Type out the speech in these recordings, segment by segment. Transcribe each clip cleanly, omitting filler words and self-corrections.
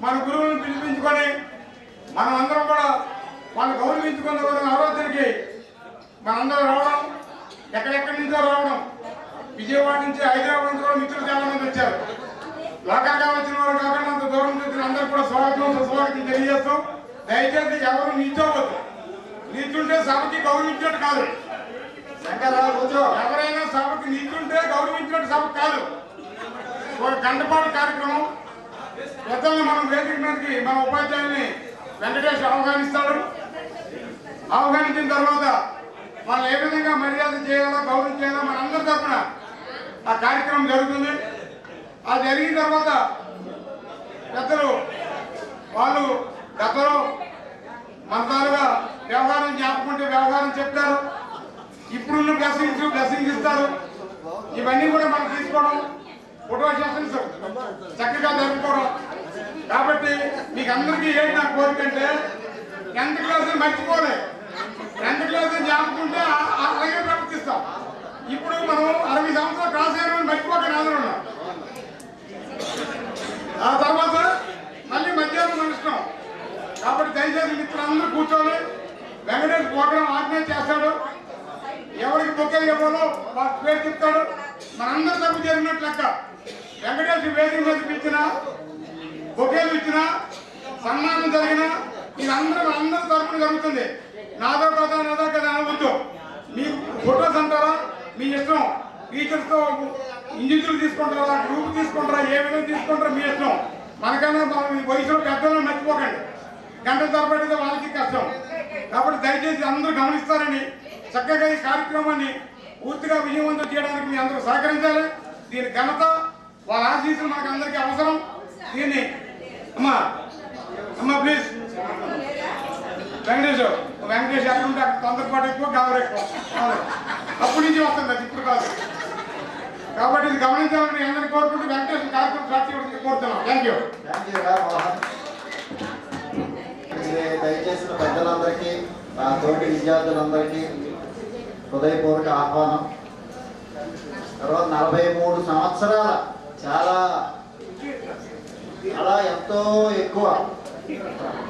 మన గురువులను పిలిపించుకొని మనం అందరం కూడా వాళ్ళు గౌరవించుకున్న నవరాత్రికి మనందరం రావడం, ఎక్కడెక్కడి నుంచో రావడం, విజయవాడ నుంచి హైదరాబాద్ నుంచి కూడా మిత్రులు చాలా మంది వచ్చారు. లోకల్గా వచ్చిన వారు కాకుండా అంత దూరం నుంచి అందరూ కూడా స్వాగతం సుస్వాగతం తెలియజేస్తాం. దయచేసి ఎవరు నిల్చోవద్దు. నిల్చుంటే సభకి గౌరవించినట్టు కాదు. ఎవరైనా సభకి నిల్చుంటే గౌరవించినట్టు సభ కాదు. ఒక గంటపాటు కార్యక్రమం పెద్దల్ని మనం వేదిక మీదకి మన ఉపాధ్యాయుల్ని వెంకటేష్ ఆహ్వానిస్తాడు. ఆహ్వానించిన తర్వాత మనం ఏ విధంగా మర్యాద చేయాలా, గౌరవం చేయాలా మనందరి తరఫున ఆ కార్యక్రమం జరుగుతుంది. ఆ జరిగిన తర్వాత పెద్దలు వాళ్ళు గతంలో మంత్రాలుగా వ్యవహారం జ్ఞాపకుంటే వ్యవహారం చెప్తారు. ఇప్పుడున్న బ్లెస్సింగ్స్ ఇస్తారు. ఇవన్నీ కూడా మనం తీసుకోవడం, ఫోటో సెషన్స్ చక్కగా జరుపుకోవడం. కాబట్టి మీకు అందరికీ ఏంటి నా కోరిక అంటే 10th క్లాస్ మర్చిపోలే. 10th క్లాస్ జ్ఞాపకుంటే అలాగే ప్రవర్తిస్తాం. ఇప్పుడు మనం 60 సంవత్సరాలు క్లాస్ అయిన మర్చిపోక ఆదరణ. ఆ తర్వాత మళ్ళీ మధ్యాహ్నం మన ఇష్టం. కాబట్టి దయచేసి మిత్రులందరూ కూర్చోవాలి. వెంకటేష్ ప్రోగ్రాం ఆర్గనైజ్ చేస్తాడు. ఎవరికి బొకే ఇవ్వాలో వాళ్ళ పేరు చెప్తాడు. మనందరి తప్పు జరిగినట్లు లెక్క. వెంకటేష్ వేదిక మీద ఇచ్చినా, బొకేలు ఇచ్చినా, సన్మానం జరిగినా ఇది అందరూ అందరి తరఫున జరుగుతుంది. నాదో కదా అనవద్దు. మీ ఫోటోస్ అంటారా మీ ఇష్టం. టీచర్స్తో ఇండివిజువల్ తీసుకుంటారా, గ్రూప్ తీసుకుంటారా, ఏ విధంగా తీసుకుంటారా మీ ఇష్టం. మనకన్నా వయసులో పెద్దలను మర్చిపోకండి. గంటల తరబడితే వాళ్ళకి కష్టం. కాబట్టి దయచేసి అందరూ గమనిస్తారని చక్కగా ఈ కార్యక్రమాన్ని పూర్తిగా విజయవంతం చేయడానికి మీ అందరూ సహకరించాలి. దీని ఘనత వాళ్ళ ఆశీస్సులు మనకు అందరికీ అవసరం. దీన్ని అమ్మా ప్లీజ్ వెంకటేష్ ఎక్కడ ఉంటే అక్కడ తొందరపాటు ఎక్కువ, గాబరు ఎక్కువ. అప్పటి నుంచి వస్తుంది అది, ఇప్పుడు కాదు. కాబట్టి ఇది గమనించాలని అందరినీ కోరుకుంటూ వెంకటేష్ కార్యక్రమం సాక్షి కోరుతున్నాం. Thank you. దయచేసి పెద్దలందరికీ, తోటి విద్యార్థులందరికీ హృదయపూర్వక ఆహ్వానం. తర్వాత 43 సంవత్సరాల చాలా ఎంతో ఎక్కువ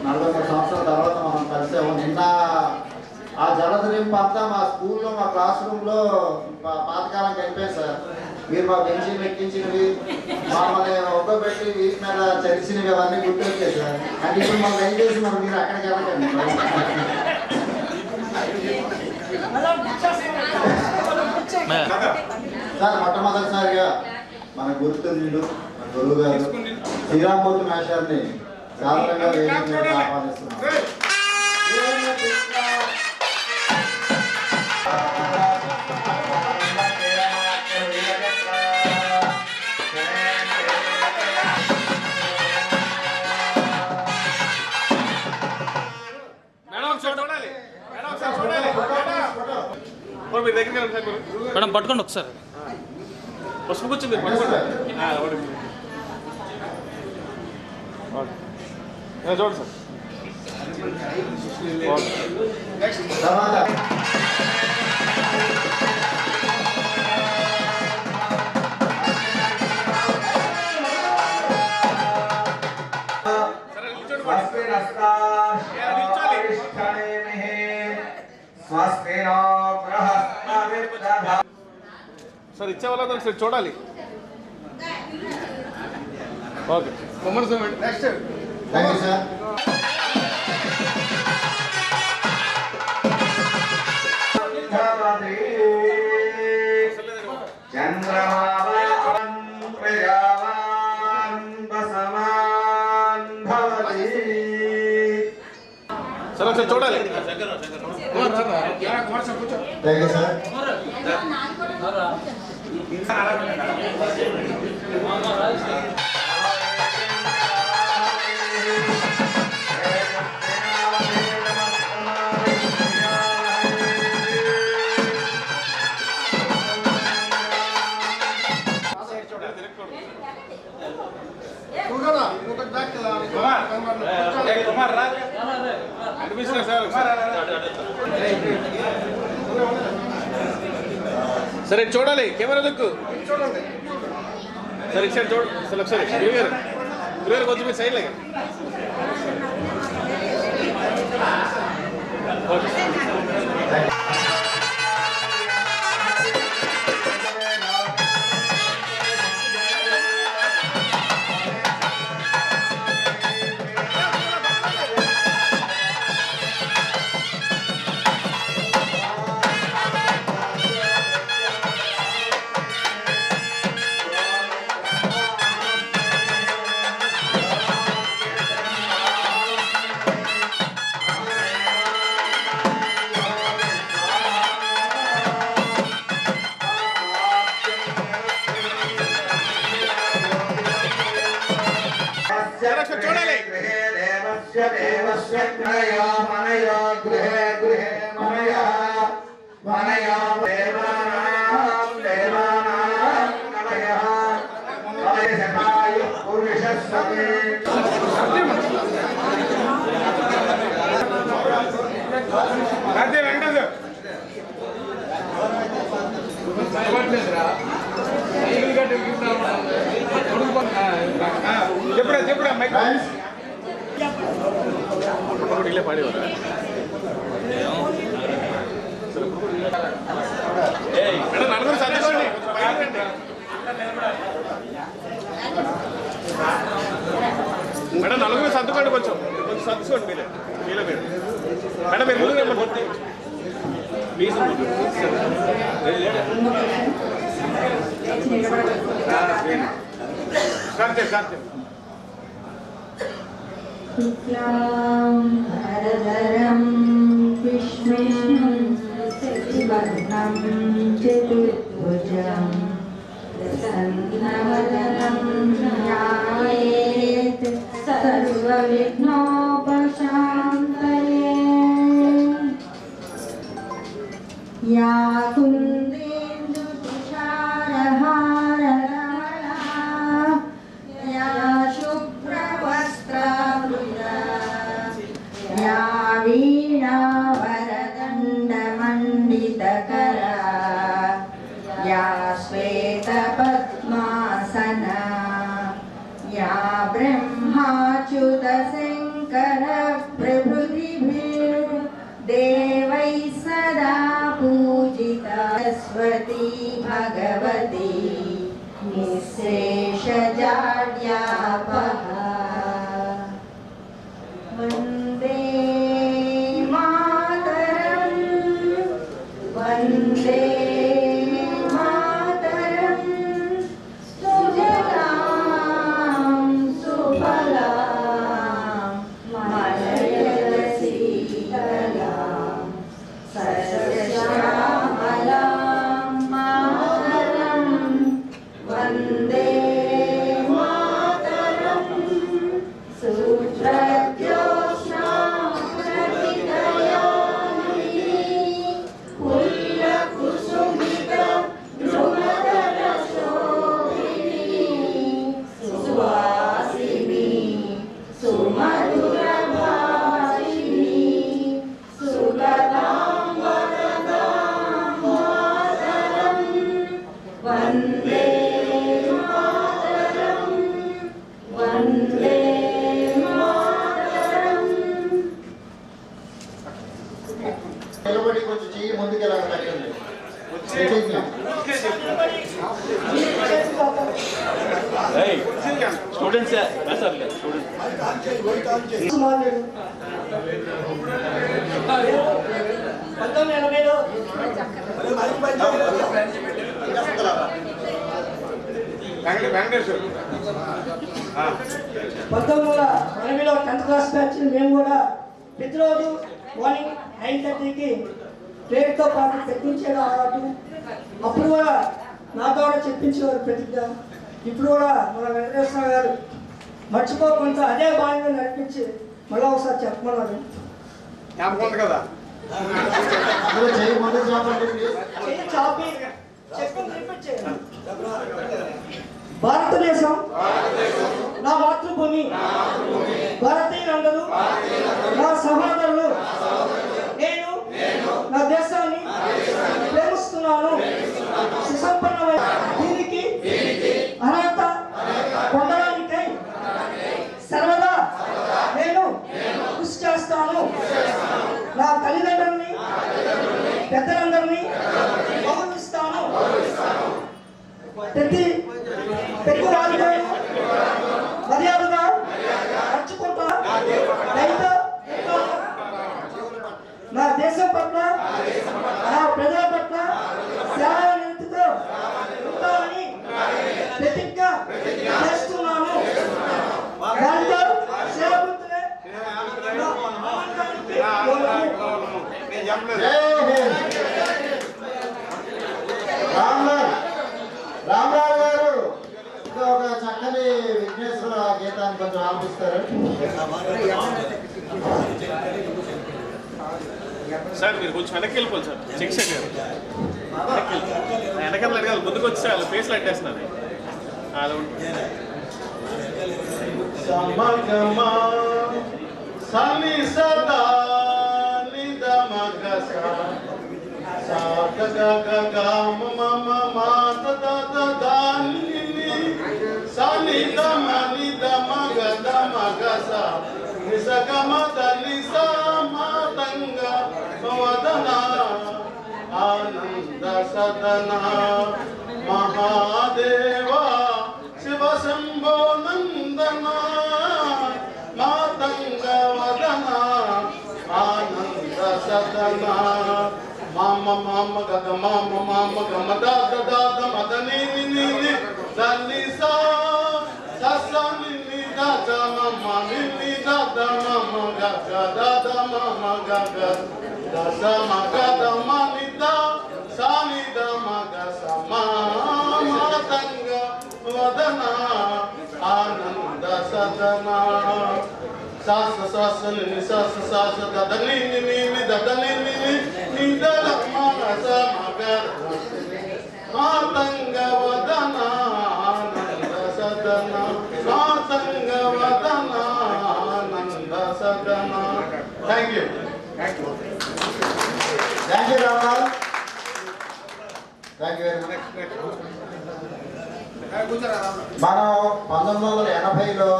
43 సంవత్సరాల తర్వాత మనం కలిసాము. నిన్న ఆ జలధరింపు అంతా మా స్కూల్లో, మా క్లాస్ రూమ్లో పాతకాలం కలిపారు సార్. మీరు మా బెంచీలు ఎక్కించినవి, మమ్మల్ని ఒక్కబెట్టి వీటి మీద చరిచినవి అవన్నీ గుర్తొచ్చాయి సార్. అంటే ఇప్పుడు మనం దయచేసి మీరు అక్కడికి వెళ్ళకండి సార్. మొట్టమొదటిసారిగా మన గుర్తుండు మన గురువు గారు శ్రీరామ్మూర్తి మేషాన్ని సాధారణంగా ఆహ్వానిస్తున్నాం. మేడం పట్టుకోండి ఒకసారి. పసుపు కూర్చుంది చూడండి సార్. సార్ ఇచ్చే వాళ్ళ ఒకసారి చూడాలి. Okay Kumaraswamy next. Thank you sir. Sir ఒకసారి చూడాలి. Thank you sir. సరే చూడాలి కెమెరా దుక్కు. సరే ఇచ్చారు చూడు. సరే ఒకసారి గురుగారు కొంచెం మీరు సైడ్ లేక చూడాలి చెప్పుడా మైక్ ఇల్లే పాడేవారా నలుగురు సర్దుకోండి మేడం నలుగురు సర్దుకోండి కొంచెం సర్దుకోండి మీరు మేడం మీరు ముందు ప్లీజ్ శుక్లాంబరధరం విష్ణుం శశివర్ణం చతుర్భుజం ప్రసన్నవదనం ధ్యాయేత్ సర్వవిఘ్నోపశాంతయే యా కుందేందు తుషారహారరమణా యా శుభ్రవస్త్రావృతా యా వీణావరదండమండితకరా యా శ్వేతపద్మాసనా యా బ్రహ్మాచ్యుతశంకర ప్రభృతిభిర్ దేవై సదా పూజితా సరస్వతీ భగవతి నిశ్శేషజాడ్యాపహ వందే మాతరం వందే మాతరం సుజలాం సుఫలాం మలయజ శీతలాం సస్యశ్యామలాం మాతరం వందే మాతరం సుప్రజ్యోత్స్నాం ప్రతిదయామినీ పుల్లకుసుమిత ధ్రువదర శోభినీ సువాసినీ సుమధుర భాషిణీ సుగతాం వరదాం మాతరం వందే మాతరం వందే మాతరం. నిలబడి కొంచెం చెయ్యి ముందుకెళ్ళా పెట్టండి. స్టూడెంట్స్ వెంకటేశ్వర 1980లో 10th క్లాస్ బ్యాచ్ మేము కూడా ప్రతిరోజు మార్నింగ్ 9:30కి ప్రేయర్తో పాటు పెట్టించేది అలవాటు. అప్పుడు కూడా నాతో కూడా చెప్పించేవారు ప్రతిజ్ఞ. ఇప్పుడు కూడా మన వెంకటేశ్వర గారు మర్చిపోకుండా అదే బాణ్యం నడిపించి మళ్ళీ ఒకసారి చెప్పమన్నారు. జ్ఞాపకం ఉంది కదా చెయ్యి ముందు చాపండి ప్లీజ్. చెయ్యి చాపి చెప్పింది రిపీట్ చేయండి. భారతదేశం నా మాతృభూమి, భారతీయులందరూ నా సహోదరులు. నేను నా దేశాన్ని ప్రేమిస్తున్నాను. సుసంపన్నమైన దీనికి అర్హత పొందడానికై నా తల్లిదండ్రులని పెద్దలందరినీ గౌరవిస్తాను. ప్రతి రాజుగా మర్యాదగా నడుచుకుంటా నా దేశం పట్ల నా ప్రజల పట్ల సేవా నిమిత్తంతో ఉంటానని ప్రతిజ్ఞ చేస్తున్నాను. దాంతో సేవకులే రామరావు గారు ఇంకా ఒక చక్కని విఘ్నేశ్వర గీతాన్ని కొంచెం ఆలపిస్తారు. సార్ మీరు కొంచెం వెనక్కి వెళ్ళిపోవాలి సార్. సెక్షన్ గారు వెనకాల అడగాలి, ముందుకు వచ్చి వాళ్ళు ఫేస్లు అట్టేస్తున్నారు. అది సమగమా సని సదా నిదమగ సా గ గ మ మ మ ద ద ద ని ని సని ద మ ని ద మ గ ద మ గ సా ని స గ మ ద ని స మ తంగ వదన ఆనంద సదన మహాదేవా శివ శంభో నందన మాతంగ వదన ఆనంద సదన మామ మామ గగ మామ మామ గమ దాద దాద మదని ని ని దని సా సస ని ని దాద మమ ని ని దాద మమ గగ దాద మమ గగ దస మగ దమ ని ద సా ని ద మగ సమ మాతంగ వదన ఆనంద సదన సాస సాస ని సాస సాస దదని ని ని దదని ని ని దల మనస మగ మాతంగ వదన ఆనంద సదన మాతంగ వదన ఆనంద సదన. Thank you Ramarao. Thank you very much. మనం 1980లో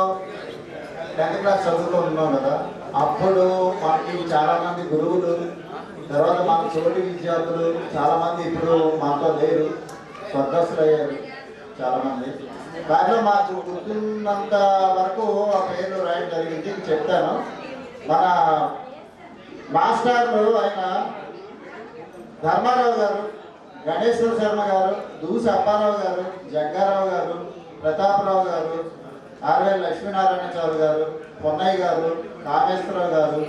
10th క్లాస్ చదువుకుంటున్నాం కదా. అప్పుడు మనకి చాలా మంది గురువులు, తర్వాత మన తోటి విద్యార్థులు చాలా మంది ఇప్పుడు మనతో లేరు, స్వర్గస్థులయ్యారు చాలా మంది. దాంట్లో మాకు గుర్తున్నంత వరకు ఆ పేర్లు రాయడం జరిగింది, చెప్తాను. మన మాస్టర్లు ఆయన ధర్మారావు గారు, గణేశ్వర శర్మ గారు, దూసి అప్పారావు గారు, జగ్గారావు గారు, ప్రతాపరావు గారు, ఆర్వేల్ లక్ష్మీనారాయణ చౌదరి గారు, పొన్నయ్య గారు, కామేశ్వరరావు గారు,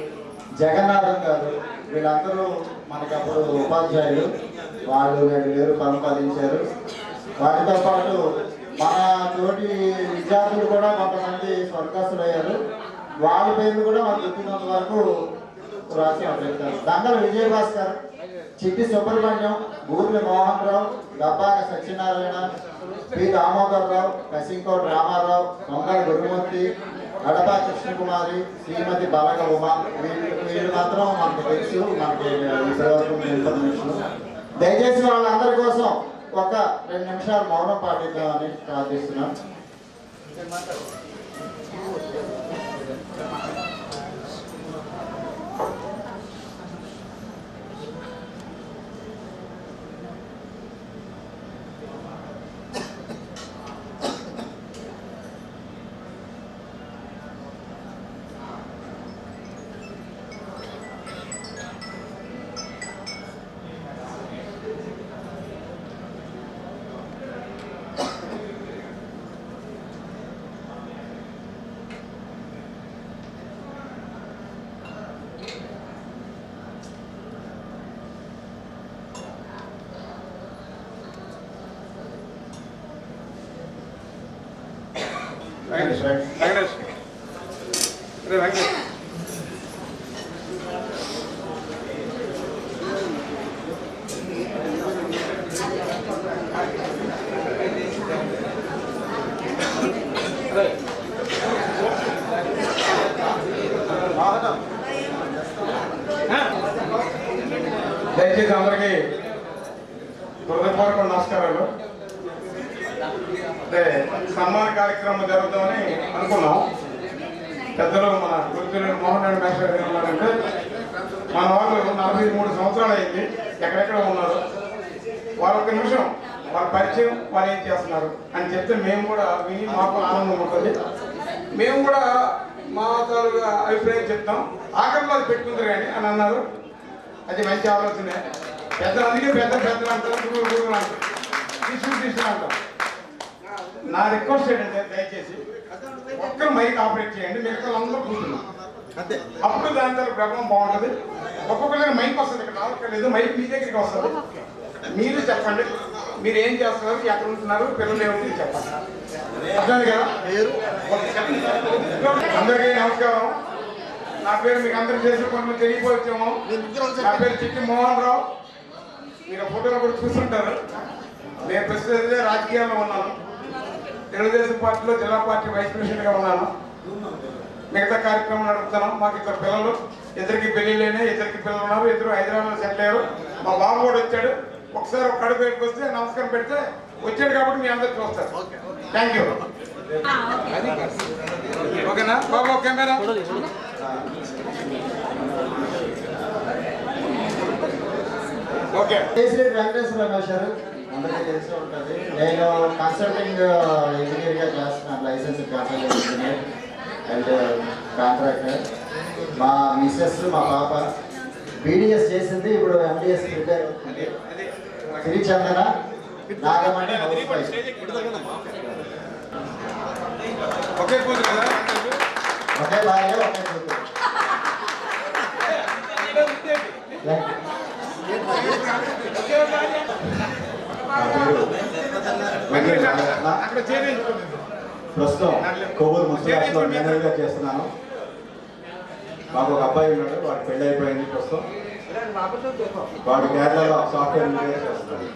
జగన్నాథం గారు, వీళ్ళందరూ మనకి అప్పుడు ఉపాధ్యాయులు. వాళ్ళు వేరు పరంపదించారు. వాటితో పాటు మన తోటి విద్యార్థులు కూడా కొంతమంది స్వర్గస్థులయ్యారు. వాళ్ళ పేర్లు కూడా మనకు గుర్తున్నంత వరకు రాసి అభ్యర్థారు. దంగల విజయభాస్కర్, చిట్టి సుబ్రహ్మణ్యం, బూర్లి మోహన్ రావు, దబ్బాక సత్యనారాయణ, పి దామోదరరావు, కసింకోటి రామారావు, దొంగల గురుమూర్తి, గడపా కృష్ణకుమారి, శ్రీమతి బలగ ఉమా, వీళ్ళు మాత్రం మనకు తెలుసు, మనకి ఇప్పటివరకు ఇన్ఫర్మేషన్. దయచేసి వాళ్ళందరి కోసం ఒక 2 నిమిషాలు మౌనం పాటిద్దామని ప్రార్థిస్తున్నాం. వెంకటేష్ వెంకటేష్ దయచేసి అందరికీ హృదయపూర్వక నమస్కారాలు. అంటే సన్మాన కార్యక్రమం జరుగుతామని అనుకున్నాం. పెద్దలు మన గురుతులు మోహన్ రెడ్డి మేస్టర్ గారు ఉన్నారంటే మన ఎక్కడెక్కడ ఉన్నారు, వారు ఒక నిమిషం వాళ్ళ పరిచయం, వారు ఏం చేస్తున్నారు అని చెప్తే మేము కూడా విని మాకు ఆనందం ఉంటుంది. మేము కూడా మా తాలూకా అభిప్రాయం చెప్తాం. ఆఖరిలో అది పెట్టుకుంటారు కానీ అని అన్నారు. అది మంచి ఆలోచనే. పెద్దలు అందుకే పెద్దలు అంటారు, గురువులు అంటారు, తీసుకుని అంటాం. నా రిక్వెస్ట్ ఏంటంటే దయచేసి ఒక్కరు మైక్ ఆపరేట్ చేయండి, మిగతా అందరూ కూర్చున్నాం. అప్పుడు దాని తర్వాత ప్రభావం బాగుంటుంది. ఒక్కొక్కరికి మైక్ వస్తుంది, ఇక్కడ రావట్లేదు, మైక్ మీ దగ్గరికి వస్తుంది. మీరు చెప్పండి, మీరు ఏం చేస్తున్నారు, ఎక్కడ ఉంటున్నారు, పిల్లలు ఏమిటి చెప్పండి. అర్థం కదా? అందరికీ నమస్కారం. నా పేరు మీకు అందరికి చేసి కొంతమంది తెలియపోవచ్చేమో. నా పేరు చిట్టి మోహన్ రావు. మీరు ఫోటోలో కూడా చూస్తుంటారు. నేను ప్రస్తుతం రాజకీయాల్లో ఉన్నాను. తెలుగుదేశం పార్టీలో జిల్లా పార్టీ వైస్ ప్రెసిడెంట్గా ఉన్నాను. మిగతా కార్యక్రమం నడుపుతాను. మాకు ఇద్దరు పిల్లలు, ఇద్దరికి పెళ్ళిళ్ళైనా, ఇద్దరికి పిల్లలు ఉన్నారు. ఇద్దరు హైదరాబాద్లో సెటిల్ అయ్యారు. మా బాబు కూడా వచ్చాడు. ఒకసారి ఒక కడుపు పెట్టుకు వస్తే నమస్కారం పెడితే వచ్చాడు కాబట్టి మీ అందరు చూస్తారు. Thank you. ఓకేనా బాబు? Camera okay. కేసీరెడ్డి వెంకటేశ్వర రమేష్ గారు అందరికీ తెలిసి ఉంటుంది. నేను కన్సల్టింగ్ ఇంజనీర్గా చేస్తున్నాను, licence consulting engineer and contractor. మా మిస్సెస్, మా పాప బీడీఎస్ చేసింది, ఇప్పుడు ఎండిఎస్ ప్రిపేర్ అవుతుంది. Sri Chandana Nagamani house wife. ఒకే కూతురు కదా? ఒకే భార్య, ఒకే కూతురు. ప్రస్తుతం కొవ్వూరు మున్సిపాలిటీలో మేనేజర్గా చేస్తున్నాను. మాకు ఒక అబ్బాయి ఉన్నాడు, వాడు పెళ్ళి అయిపోయింది. ప్రస్తుతం వాడు కేరళలో సాఫ్ట్వేర్ ఇంజనీర్ చేస్తున్నాడు.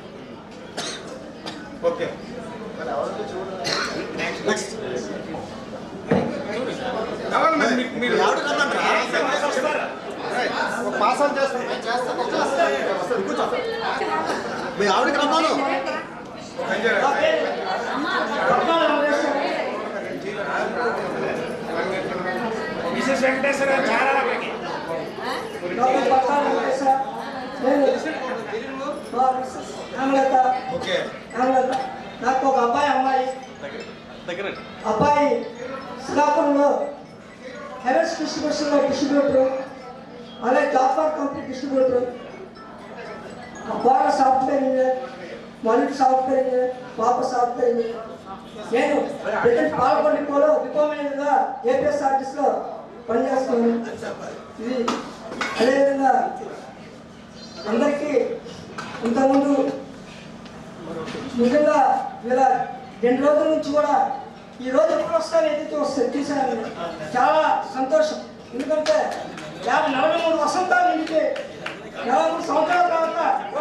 ఓకే. మీరు పాస్ అవుట్ చేస్తాను. మీ ఆవిడకి రమ్మాను. మిసెస్ వెంకటేశ్వర చాలా నాకు ఒక అమ్మాయి. అబ్బాయి శ్రీకాకుళంలో హెవెన్స్ డిస్ట్రిబ్యూషన్లో డిస్ట్రిబ్యూటర్, అలాగే జాఫర్ కంపెనీ డిస్ట్రిబ్యూటర్. అబ్బాయి సాఫ్ట్వేర్ ఇంజనీర్, మళ్ళీ సాఫ్ట్వేర్ ఇంజనీర్, పాప సాఫ్ట్వేర్ ఇంజనీర్. నేను ప్రజెంట్ పాల్గొండిపోలో డిపో మేనేజర్గా ఏపీఎస్ఆర్టీసీలో పనిచేస్తున్నాను. ఇది అదేవిధంగా అందరికీ ఇంతకుముందు నిజంగా ఇలా 2 రోజుల నుంచి కూడా ఈ రోజు ఎప్పుడు వస్తాను ఏదైతే వస్తాయి చూసాను. చాలా సంతోషం. ఎందుకంటే 43 వసంతాలు ఇంటికి 43 సంవత్సరాల తర్వాత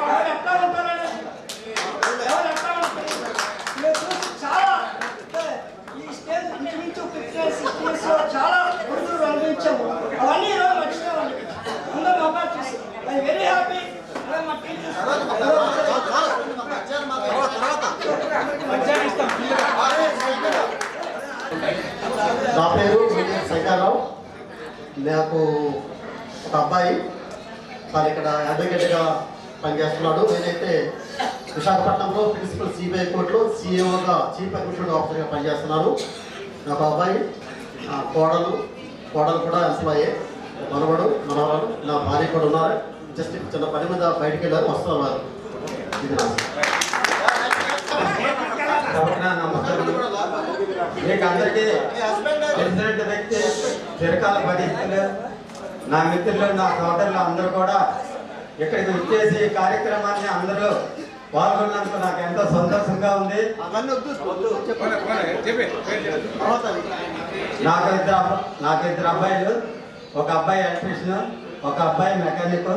ఎవరు ఎట్లా ఉంటారని, ఎవరు ఎట్లా ఉంటారు చాలా ఈ స్టేజ్ ఇంచుమించు 50-60 చాలా గుర్తులు అనుభవించాము. అవన్నీ ఈరోజు మర్చిపోవాలి. అందరూ మొబైల్ చూసి ఐ వెరీ హ్యాపీ. నా పేరు శంకర్రావు. నాకు ఒక అబ్బాయి, తను ఇక్కడ అడ్వకేట్గా పనిచేస్తున్నాడు. నేనైతే విశాఖపట్నంలో ప్రిన్సిపల్ సిబిఐ కోర్టులో సిఇఓగా చీఫ్ ఎగ్జిక్యూటివ్ ఆఫీసర్గా పనిచేస్తున్నాను. నాకు అబ్బాయి, కోడలు కూడా ఎంప్లాయే, మనవడు మనవరాలు, నా భార్య కూడా ఉన్నారు. జస్ట్ చిన్న పని మీద బయటికి వెళ్ళారు, వస్తున్నారు. ఇది మీకు అందరికీ తెలిసినట్టు వ్యక్తి చిరకాల పరిస్థితులు, నా మిత్రులు, నా సోదరులు అందరూ కూడా ఇక్కడికి వచ్చేసి ఈ కార్యక్రమాన్ని అందరూ పాల్గొన్నందుకు నాకు ఎంతో సంతోషంగా ఉంది. నాకు ఇద్దరు అబ్బాయిలు, ఒక అబ్బాయి ఎలక్ట్రీషియన్, ఒక అబ్బాయి మెకానిక్.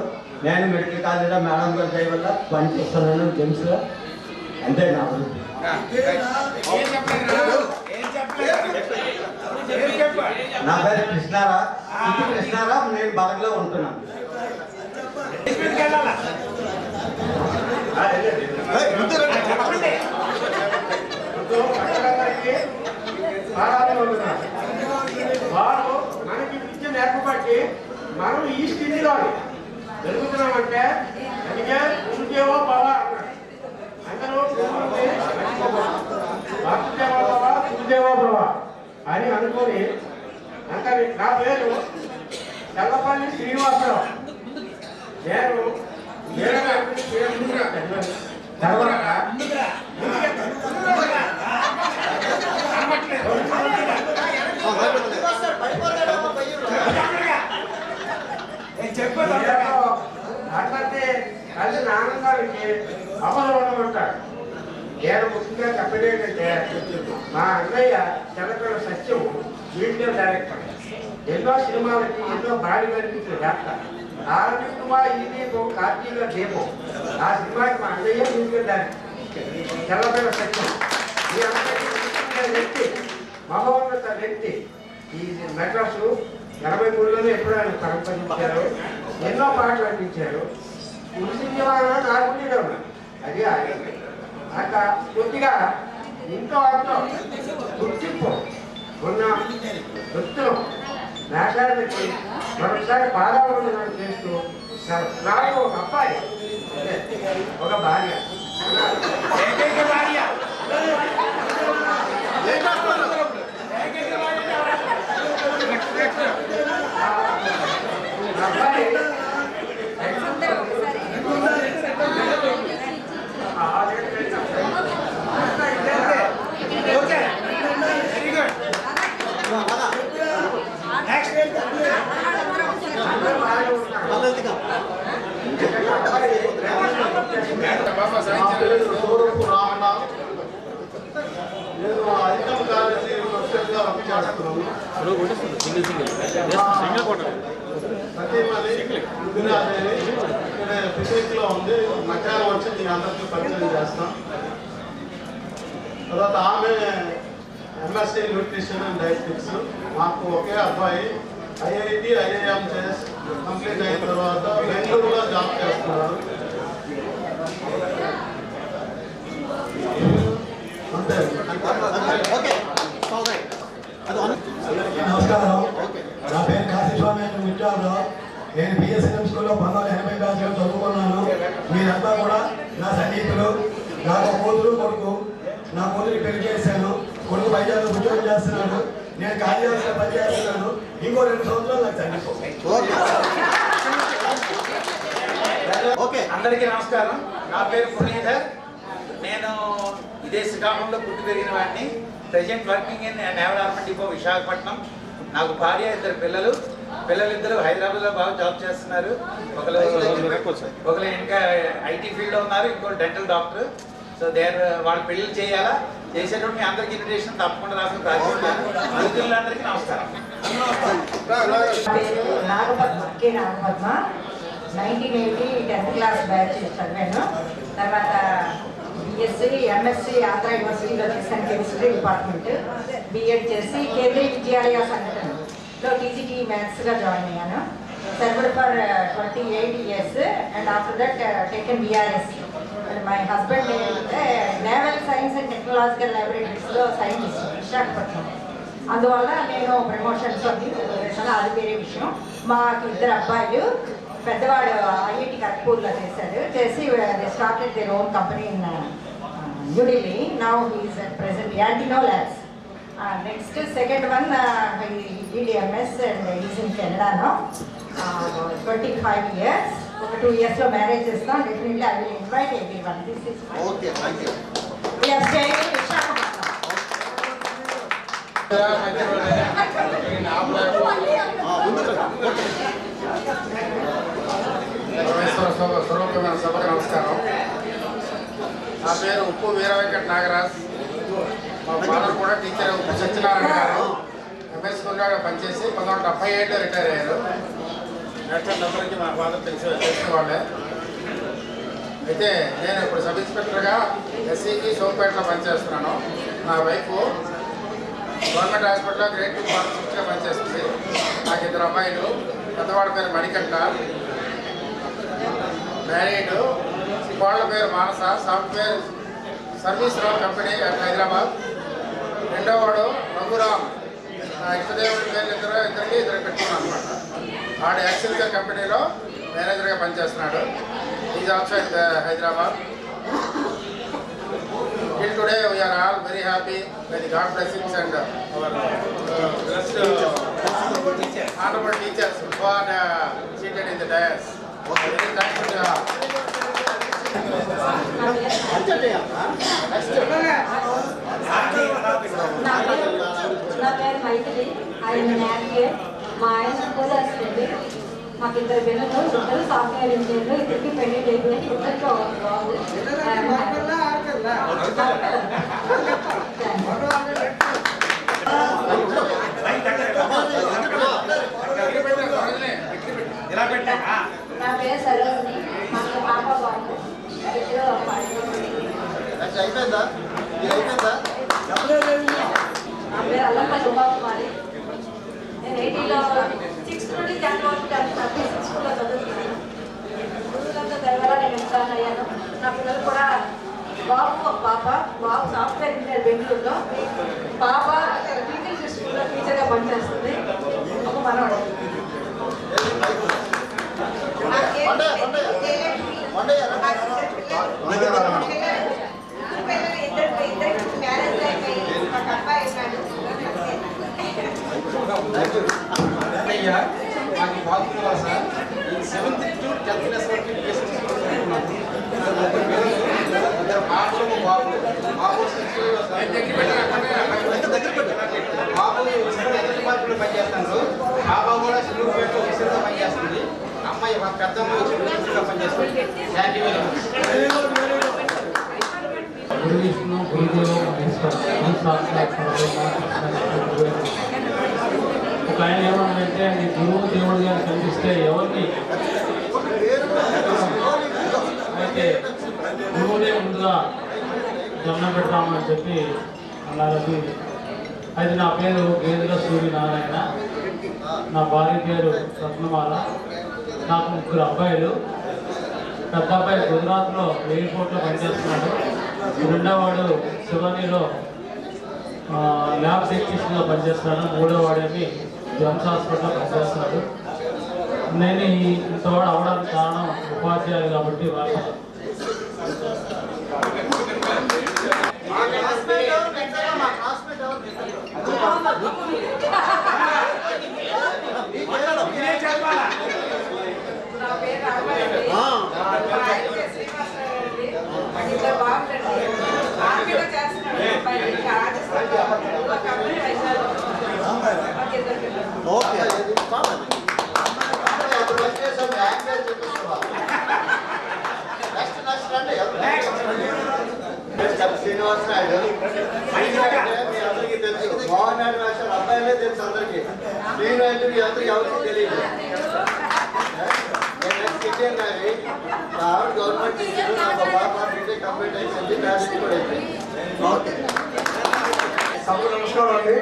నేను మెడికల్ కాలేజీలో మేడం గారి దయ వల్ల పనిచేస్తున్నాను జెమ్స్లో. అంతే నా అభివృద్ధి. నా పేరు కృష్ణారా, నేను బాగా ఉంటున్నాను. వారు మనకి విద్య నేర్పబట్టి మనం ఈ స్థితిలో జరుగుతున్నామంటే అందుకే సుఖదేవో భవ అందరూ వాసుదేవో భవ సుఖదేవో భవ అని అనుకొని అందరి నా పేరు చల్లపల్లి శ్రీనివాసరావు. నేను అట్లయితే అది ఆనందానికి అమలు ఉంటాడు. నేను ముఖ్యంగా చెప్పేది ఏంటంటే మా అన్నయ్య తెలంగాణ సత్యం వీడియో డైరెక్టర్, ఎన్నో సినిమాలకి ఎన్నో బాడీ కనిపించిన డాక్టర్. ఆరంభికుమా ఇది కార్తీక దీపం ఆ సినిమాకి మా అన్నయ్య వీడియో డైరెక్టర్ తెలంగాణ సత్యం. ఈ అన్నయ్య వ్యక్తి మహోన్నత వ్యక్తి. ఈ మెడ్రాసు 83లోనే ఎప్పుడో ఆయన పరంపరించారు, ఎన్నో పాటలు అందించారు. మున్సిపల్ నాకుండే ఉన్నా అది అట్లా కొద్దిగా ఇంట్లో అంతా గుర్తింపు ఉన్న వ్యక్తులు నాశానికి మరొకసారి బాధావందనం చేస్తూ నాకు ఒక అబ్బాయి ఒక భార్య ఫిజిక్లో ఉంది. మధ్యాహ్నం వచ్చి మీ అందరికీ పరిచయం చేస్తాం. తర్వాత ఆమె ఎంఎస్సీ న్యూట్రిషన్ అండ్ డైటెటిక్స్. మాకు ఒకే అబ్బాయి ఐఐటి ఐఐఎం చేసి కంప్లీట్ అయిన తర్వాత బెంగళూరులో జాబ్ చేస్తున్నాడు. అంతే. నమస్కారం. నా పేరు కాశీస్వామి ముత్యాలరావు. నేను బిఎస్ఎన్ఎం స్కూల్లో 1980 బ్యాచ్లో చదువుకున్నాను. మీరంతా కూడా నా సన్నిహితులు. నాకు కూతురు కొడుకు. నా కూతురికి పెళ్లి చేశాను. కొడుకు వైజాగ్లో ఉద్యోగం చేస్తున్నాడు. నేను కార్యాలయంలో పనిచేస్తున్నాను. ఇంకో 2 సంవత్సరాలు నాకు చనిపోతాయి. అందరికీ నమస్కారం. నా పేరు మురళీధర్. నేను ఇదే శ్రీకాకుళంలో పుట్టి పెరిగిన వాడిని. Present working in naval army depot Visakhapatnam. నాకు భార్య, 2 పిల్లలు. పిల్లలిద్దరూ హైదరాబాద్లో బాగా జాబ్ చేస్తున్నారు. ఒకరు ఇంకా ఐటీ ఫీల్డ్లో ఉన్నారు, ఇంకోటి డెంటల్ డాక్టర్. సో వాళ్ళు పెళ్ళిళ్ళు చేయాలా, చేసేటప్పుడు మీ అందరికి ఇన్విటేషన్ తప్పకుండా రాసుకుని ప్రార్థిస్తున్నాను. అతిథులందరికీ నమస్కారం. పేరు నాగపద్మ, కే నాగపద్మ. 1980 10th క్లాస్ బ్యాచ్ చదివాను. తర్వాత బిఎస్సి ఎంఎస్సి ఆంధ్ర యూనివర్సిటీలో చేశాను, కెమిస్ట్రీ డిపార్ట్మెంట్. బిఎడ్ చేసి కేంద్రీయ విద్యాలయ సంఘటనలో టీజీటీ మ్యాథ్స్గా జాయిన్ అయ్యాను. Served for 28 years and after that taken BRS. My husband naval science and technological ల్యాబొరేటరీస్లో సైంటిస్ట్ విశాఖపట్నం. అందువల్ల నేను ప్రమోషన్స్ అది వేరే విషయం. మాకు 2 అబ్బాయిలు. పెద్దవాడు ఐఐటి ఖర్పూర్లో చేసి started their own company in New Delhi. Now he's at present యాంటినో labs. Next second one ఈడిఎంఎస్ and is in Canada now. 25 years. ఒక 2 yearsలో మ్యారేజ్ చేస్తాం. Definitely I will invite everyone. This is okay, thank you. We are staying in Visakhapatnam. స్వరూపమైన సభకు నమస్కారం. నా పేరు ఉప్పు వీర వెంకట నాగరాజ్. మా father కూడా టీచర్ ఉప్పు సత్యనారాయణ గారు. ఎంఎస్ స్కూల్లో పనిచేసి 1977లో రిటైర్ అయ్యారు. నేషనల్ అందరికీ మా ఫాదర్ తెలిసిన వాళ్ళే. అయితే నేను ఇప్పుడు సబ్ ఇన్స్పెక్టర్గా ఎస్సీకి సోంపేటలో పనిచేస్తున్నాను. నా వైఫ్ గవర్నమెంట్ హాస్పిటల్లో గ్రేడ్ 2 ఫార్మసిస్ట్గా పనిచేస్తుంది. నాకు 2 అబ్బాయిలు. పెద్దవాడి పేరు మణికంఠ, మ్యారీడ్. వాళ్ళ పేరు మానస, సాఫ్ట్వేర్ సర్వీస్ రావు కంపెనీ హైదరాబాద్. రెండోవాడు రఘురామ్. నా ఇష్టదేవుడి పేరు ఇద్దరికి పెట్టుకున్నాను అనమాట. వాడు యాక్సిల్కర్ కంపెనీలో మేనేజర్గా పనిచేస్తున్నాడు. is also in Hyderabad. Till today we are all very happy by the God blessings and our honorable teachers who are seated in the dais. Very thankful to all. నా పేరు మైథిలి. ఆయన నావిగేట్. మా ఆయన స్కూల్ అసిస్టెంట్. మాకు ఇద్దరు పిల్లలు, ఇద్దరు software ఇంజనీర్లు, ఇద్దరికి పెళ్లి అయిపోయి ఇద్దరికి బాబు. నా పేరు సరోజిని. మాకు పాప బాబు ఇద్దరు అయిపోయిందా అయిపోయిందా నా పేరు అల్లంక శుభాకుమారి. నేను 80లో 6th నుండి 10th వరకు 36 స్కూల్లో చదువుతున్నాను. స్కూళ్ళంతా తర్వాత నేను ఎగ్జామ్ అయ్యాను. నా పిల్లలు కూడా బాబు పాప, బాబు సాఫ్ట్వేర్ ఇంజనీర్ బెంగళూరులో, పాప టీచర్ స్కూల్లో టీచర్గా పనిచేస్తుంది. ఒక మనవాడు. మాకు బాగుందా సార్? ఈ 7th to 10th క్లాస్ వరకు పాపలు బాబు బాబు డిపార్ట్మెంట్లో పనిచేస్తాను. బాబా కూడా సిల్వర్పేటలో విషయంలో పనిచేస్తుంది. అమ్మాయి మా పెద్దమ్మాయి సిల్వర్పేటలో పనిచేస్తుంది. Thank you very much. గురు విష్ణు గురుదేవ ఒక ఆయన ఏమన్నాడంటే అది గురువు దేవుడిగా కనిపిస్తే ఎవరిని అయితే గురువులే ముందుగా దండం పెడతామని చెప్పి అన్నారు. అది నా పేరు గేదెల సూర్యనారాయణ. నా భార్య పేరు రత్నమాల. నాకు 3 అబ్బాయిలు. పెద్ద అబ్బాయి గుజరాత్లో ఎయిర్పోర్ట్లో పనిచేస్తున్నాడు. రెండోవాడు శివానీలో ల్యాబ్ టెక్నీషియన్గా పనిచేస్తున్నాడు. మూడోవాడేమి జమ్స్ హాస్పిటల్లో పనిచేస్తున్నాడు. నేను ఇంతవాడు అవడానికి కారణం ఉపాధ్యాయులు కాబట్టి వాళ్ళు శ్రీనివాస్ నాయుడు మీ అందరికీ తెలుసు. మోహన్ నాయుడు వేషాలు అబ్బాయిలే తెలుసు అందరికీ. శ్రీనాయుడు మీ అందరికీ ఎవరికి తెలియదు. నేను నాది నా ఆవిడ గవర్నమెంట్ టీచర్. నా బాబా బీటెక్ కంప్లీట్ అయిపోయింది. మ్యారేజ్ కూడా అయిపోయింది. ఓకే సభకు నమస్కారం అండి.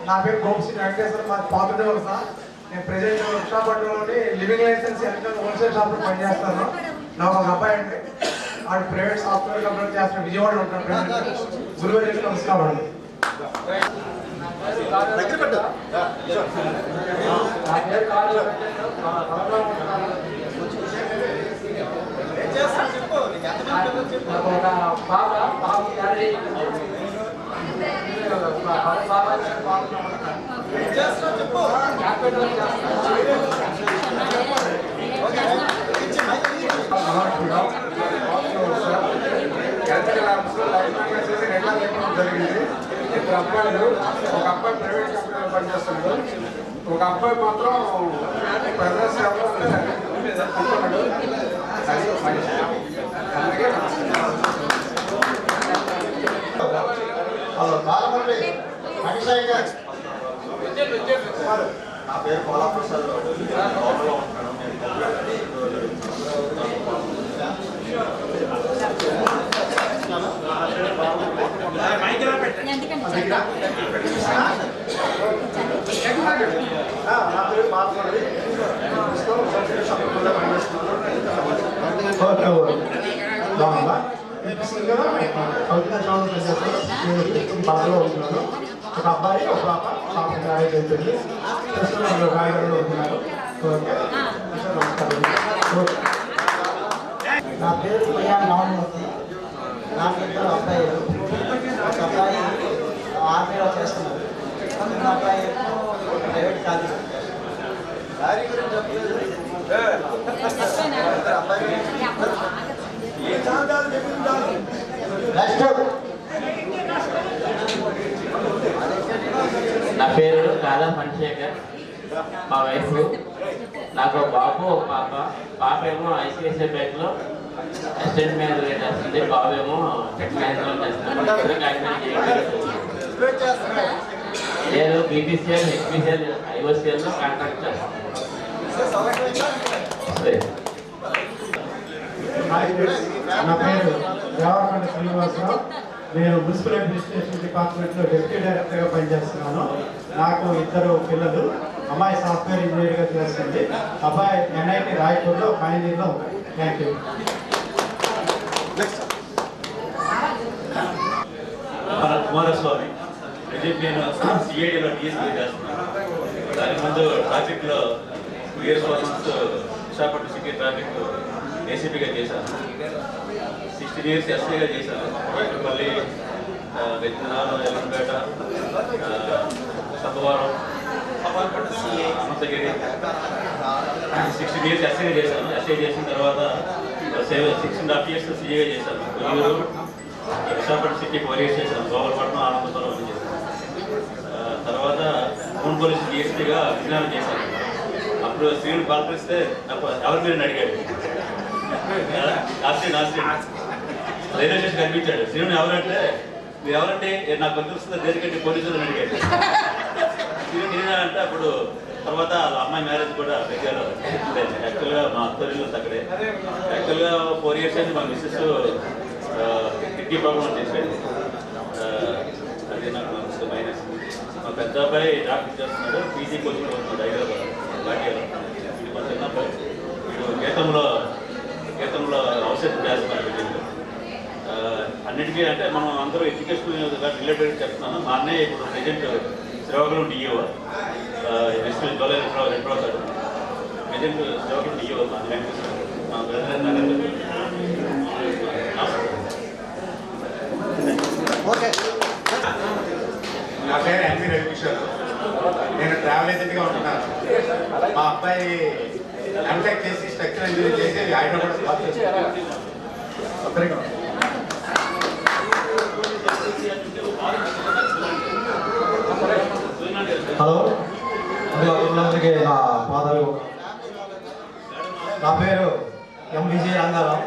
నా పేరు గోపిశ్రీ వెంకటేశ్వర. మాది పాతదేవర సార్. నేను ప్రెజెంట్ విశాఖపట్నంలోని లివింగ్ లైసెన్స్ ఎలక్ట్రానిక్ హోల్సేల్ షాప్లో పనిచేస్తాను. నాకు ఒక అబ్బాయి అండి. వాడు ప్రైవేట్ సాఫ్ట్వేర్ కంపెనీ చేస్తున్న విజయవాడలో ఉంటాను. గురువు నమస్కారం అండి. జరిగింది. 2 అబ్బాయిలు. ఒక అబ్బాయి ప్రైవేట్ కంపెనీలో పనిచేస్తున్నాడు. ఒక అబ్బాయి మాత్రం ప్రజా సేవలో ఉంటున్నాడు. అది అందుకే బాలమురళి అభిషేక్ గారు. నా పేరు బాలప్రసాద్. బాగా ఉంటున్నాను. ఒక అబ్బాయి ఒక పాప. పాప మ్యారేజ్ అయిపోయింది. ప్రస్తుతం రాయగడలో ఉంటున్నారు. ఓకే నమస్కారం. ఆర్మీలో చేస్తున్నారు. నా అబ్బాయి ప్రైవేట్ కాదు. నా పేరు కాదా మణిశేఖర్, మా వైఫ్. నాకు బాబు ఒక పాప. పాప ఏమో ఐసిఐసిఐ బ్యాంక్లో అసిస్టెంట్ మేనేజర్ చేస్తుంది, బాబు ఏమో టెక్ మేనేజర్ చేస్తున్నాను. నేను బీపీసీఎల్, హెచ్పీసీఎల్, ఐఓసీఎల్లో కాంట్రాక్ట్ చేస్తాను. నా పేరు దేవరకొండ శ్రీనివాసరావు. నేను మున్సిపల్ అడ్మినిస్ట్రేషన్ డిపార్ట్మెంట్లో డిప్యూటీ డైరెక్టర్గా పనిచేస్తున్నాను. నాకు 2 పిల్లలు. అమ్మాయి సాఫ్ట్వేర్ ఇంజనీర్గా చేస్తుంది, అబ్బాయి NIT రాయపూర్లో ఫైనల్ ఇయర్లో ఉంది. Thank you. కుమారస్వామి, నేను సిఐడిలో డిఎస్పీ చేస్తున్నాను. దాని ముందు ట్రాఫిక్లో 2 years విశాఖపట్నం సిటీ ట్రాఫిక్ ఏసీపీగా చేశాను. 16 years ఎస్ఐగా చేశాను. మళ్ళీ వెంకటనాథం, ఎల్లంపేట, సబ్బవరం, అనంతగిరి 16 years ఎస్ఐగా చేశాను. ఎస్ఐ చేసిన తర్వాత 6.5 years సిఐగా చేశాను. కొయ్యూరు, విశాఖపట్నం సిటీకి వరియర్స్ చేశాను. గోవర్పట్నం, ఆనందపురం అని చేశాను. తర్వాత ఫోన్ పోలీసు డిఎస్పీగా విజ్ఞానం చేశాను. అప్పుడు శ్రీను పాల్పరిస్తే నాకు ఎవరి మీరు అడిగాడు. రైల్వే స్టేషన్ కనిపించాడు. శ్రీను ఎవరంటే, మీరు ఎవరంటే నాకు తెలుస్తుంది దేనికంటే పోలీసులు అడిగాడు. శ్రీను నేనంటే అప్పుడు తర్వాత అమ్మాయి మ్యారేజ్ కూడా దగ్గర యాక్చువల్గా మా అత్తరిల్లు అక్కడే. యాక్చువల్గా 4 years అయింది. మా మిస్సెస్ కిడ్నీ ప్రాబ్లం చేశాడు. అది నాకు మైనస్. మా పెద్ద అబ్బాయి డాక్టర్ చేస్తున్నాడు, పీజీ కోచింగ్ అవుతున్నాడు హైదరాబాద్ బాటియాలో. ఇది మా చిన్న అబ్బాయి, వీడు గీతంలో ఔషధం చేస్తున్నాడు. అన్నిటికీ అంటే మనం అందరూ ఎడ్యుకేషన్ రిలేటెడ్ చెప్తున్నాను. మా అన్నయ్య ఇప్పుడు present Srikakulam DO, next July 2 అవుతాడు. ప్రెజెంట్ శ్రీకాకుళం డిఓ మా బ్రదర్. నా పేరు ఎంపీ రవికిషోర్. నేను ట్రావెల్ ఏజెంట్గా ఉంటున్నాను. మా అబ్బాయి ఎంటెక్ చేసి స్ట్రక్చర్ ఇంజనీర్ చేసి హైదరాబాద్ జాబ్ చేస్తున్నాడు. హలో, అందరికీ నా పాదాలు. నా పేరు MVJ రంగారావు.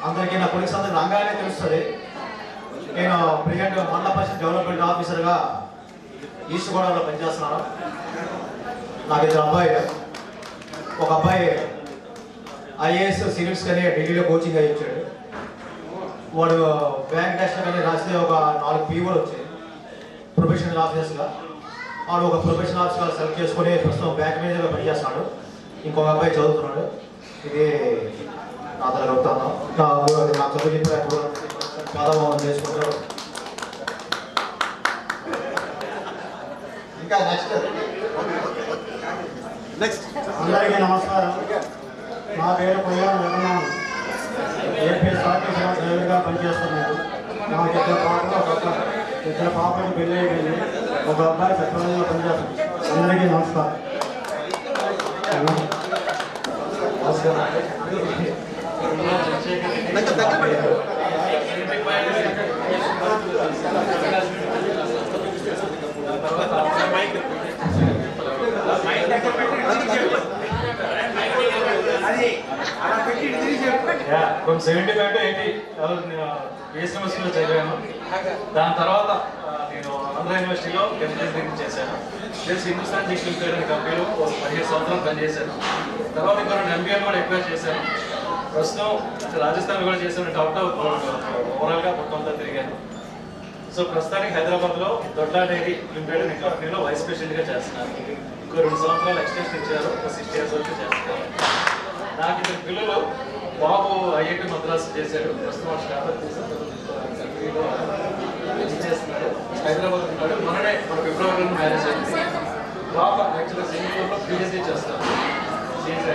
అందరికీ నా కొలిక్స్ అందరికీ రంగానే తెలుస్తుంది. నేను ప్రెజెంట్ మండల పరిషత్ డెవలప్మెంట్ ఆఫీసర్గా ఈస్ట్ గోదావరిలో పనిచేస్తున్నాను. నాకు 2 అబ్బాయిలు. ఒక అబ్బాయి IAS సివిల్స్ కానీ ఢిల్లీలో కోచింగ్ అయ్యి వచ్చాడు. వాడు బ్యాంక్ టెస్ట్ కానీ రాస్తే ఒక 4 PO వచ్చాయి ప్రొఫెషనల్ ఆఫీసర్స్గా. వాడు ఒక ప్రొఫెషనల్ ఆఫీసర్గా సెలెక్ట్ చేసుకొని ప్రస్తుతం బ్యాంక్ మేనేజర్గా పనిచేస్తున్నాడు. ఇంకొక అబ్బాయి చదువుతున్నాడు. ఇది నా తల వస్తాను. నా చదువు చెప్పిన పదవం చేసుకుంటారు. ఇంకా నెక్స్ట్ అందరికీ నమస్కారం. నా పేరు కొయ్యాల వెంకటనాథం. ఏపీఎస్ఆర్టీసీలో డ్రైవర్గా పనిచేస్తున్నాను. నాకు 2 పాపలు, ఒక అబ్బాయి. 2 పాపలకు పెళ్ళి అయిపోయింది. ఒక అబ్బాయి సచివాలయంలో పనిచేస్తాను. అందరికీ నమస్కారం. From 75 to 80 BSMSలో చదివాను. దాని తర్వాత నేను ఆంధ్ర యూనివర్సిటీలో ఎంబీఏ డిగ్రీ చేశాను. ప్లస్ హిందుస్థాన్ జింక్ లిమిటెడ్ అనే కంపెనీలో 15 సంవత్సరాలు పనిచేశాను. తర్వాత ఇంకో 2 MBA కూడా ఎక్కువ చేశాను. ప్రస్తుతం రాజస్థాన్ కూడా చేశాను. అవుట్ ఓవరాల్గా మొత్తం తిరిగాను. సో ప్రస్తుతానికి హైదరాబాద్లో దొడ్లా డైరీ లిమిటెడ్ అనే కంపెనీలో వైస్ ప్రెసిడెంట్గా చేస్తున్నాను. ఇంకో 2 సంవత్సరాలు ఎక్స్టెన్షన్ ఇచ్చారు. ఒక 6 years వరకు చేస్తున్నాను. నాకు 2 పిల్లలు. బాబు IIT మద్రాసు చేశాడు. ప్రస్తుతం స్టార్ట్అప్ చేస్తున్నాడు. హైదరాబాద్ ఉన్నాడు. మొన్ననే మన ఫిబ్రవరిలో మ్యారేజ్ అయింది. బాబు యాక్చువల్గా సింగపూర్లో PhD చేస్తాను. చేసి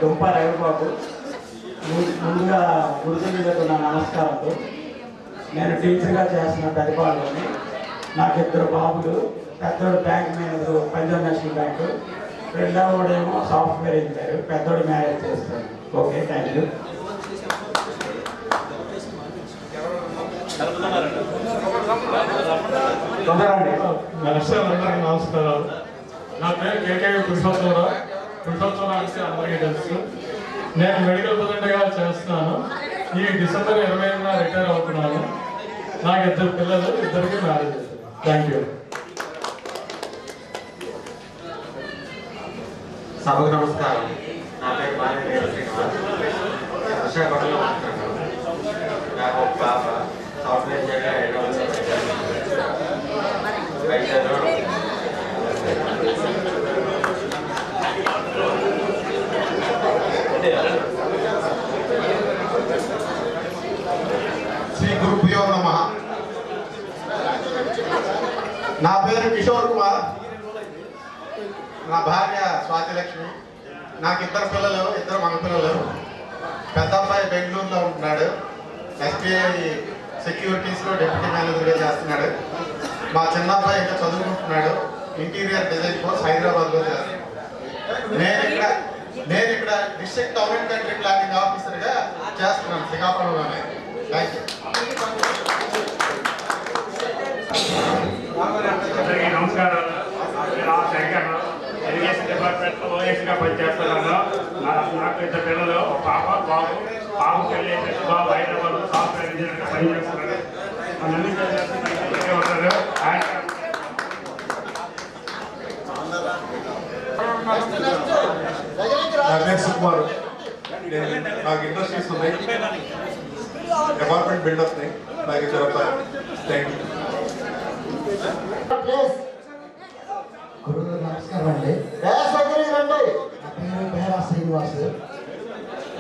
దుంప రవిబాబు. ముందుగా గురుజనులకు నా నమస్కారాలు. నేను టీచర్గా చేస్తున్న పెద్దపాడులోని నాకు 2 బాబులు. పెద్దోడు bank manager Punjab national bank, రెండవడేమో సాఫ్ట్వేర్ ఇంజనీర్. పెద్దోడు మ్యారేజ్ చేస్తాను. Okay, thank you. నమస్కారాలు. నా పేరు కేకేవి పురుషోత్తమరావు. పురుషోత్తమరావు అంటే అందరికీ తెలుసు. నేను మెడికల్ ప్రెసిడెంట్గా చేస్తున్నాను. ఈ డిసెంబర్ 20న రిటైర్ అవుతున్నాను. నాకు 2 పిల్లలు, 2కి మ్యారేజ్. Thank you. సభకు నమస్కారం. నా పేరు మానేశ్వర శ్రీనివాస్. విశాఖపట్నంలో ఉంటున్నాను. నాకు ఒక పాప సాఫ్ట్వేర్ శ్రీ గురుభ్యో నమః. నా పేరు కిషోర్ కుమార్. నా భార్య స్వాతిలక్ష్మి. నాకు 2 పిల్లలు, 2 మగపిల్లలు. పెద్ద అబ్బాయి బెంగళూరులో ఉంటున్నాడు. SBI సెక్యూరిటీస్లో డిప్యూటీ మేనేజర్గా చేస్తున్నాడు. మా చిన్న అబ్బాయి ఇంకా చదువుకుంటున్నాడు. ఇంటీరియర్ డిజైన్ కోర్స్ హైదరాబాద్లో చేస్తున్నాడు. నేను ఇక్కడ డిస్ట్రిక్ట్ గవర్నమెంట్ కంట్రీ ప్లానింగ్ ఆఫీసర్గా చేస్తున్నాను శ్రీకాకుళంలోనే. Thank you. అందరికీ నమస్కారాలు. శంకర్, ఇరిగేషన్ డిపార్ట్మెంట్లో ఓఎస్గా పనిచేస్తున్నాను. నాకు 2 పిల్లలు, ఒక పాప, బాబు. బాబు పెళ్ళి బాబు హైదరాబాద్ సాఫ్ట్వేర్ ఇంజనీర్గా పనిచేస్తున్నాడు. అన్ని ఉంటారు. నా పేరు సుకుమార్. నాకు ఇండస్ట్రీస్ ఉన్నాయి. అపార్ట్మెంట్ బిల్డప్ నాకు 2 రూపాయలు. Thank you. గురువులు నమస్కారం అండి. నా పేరు బేరా శ్రీనివాస్.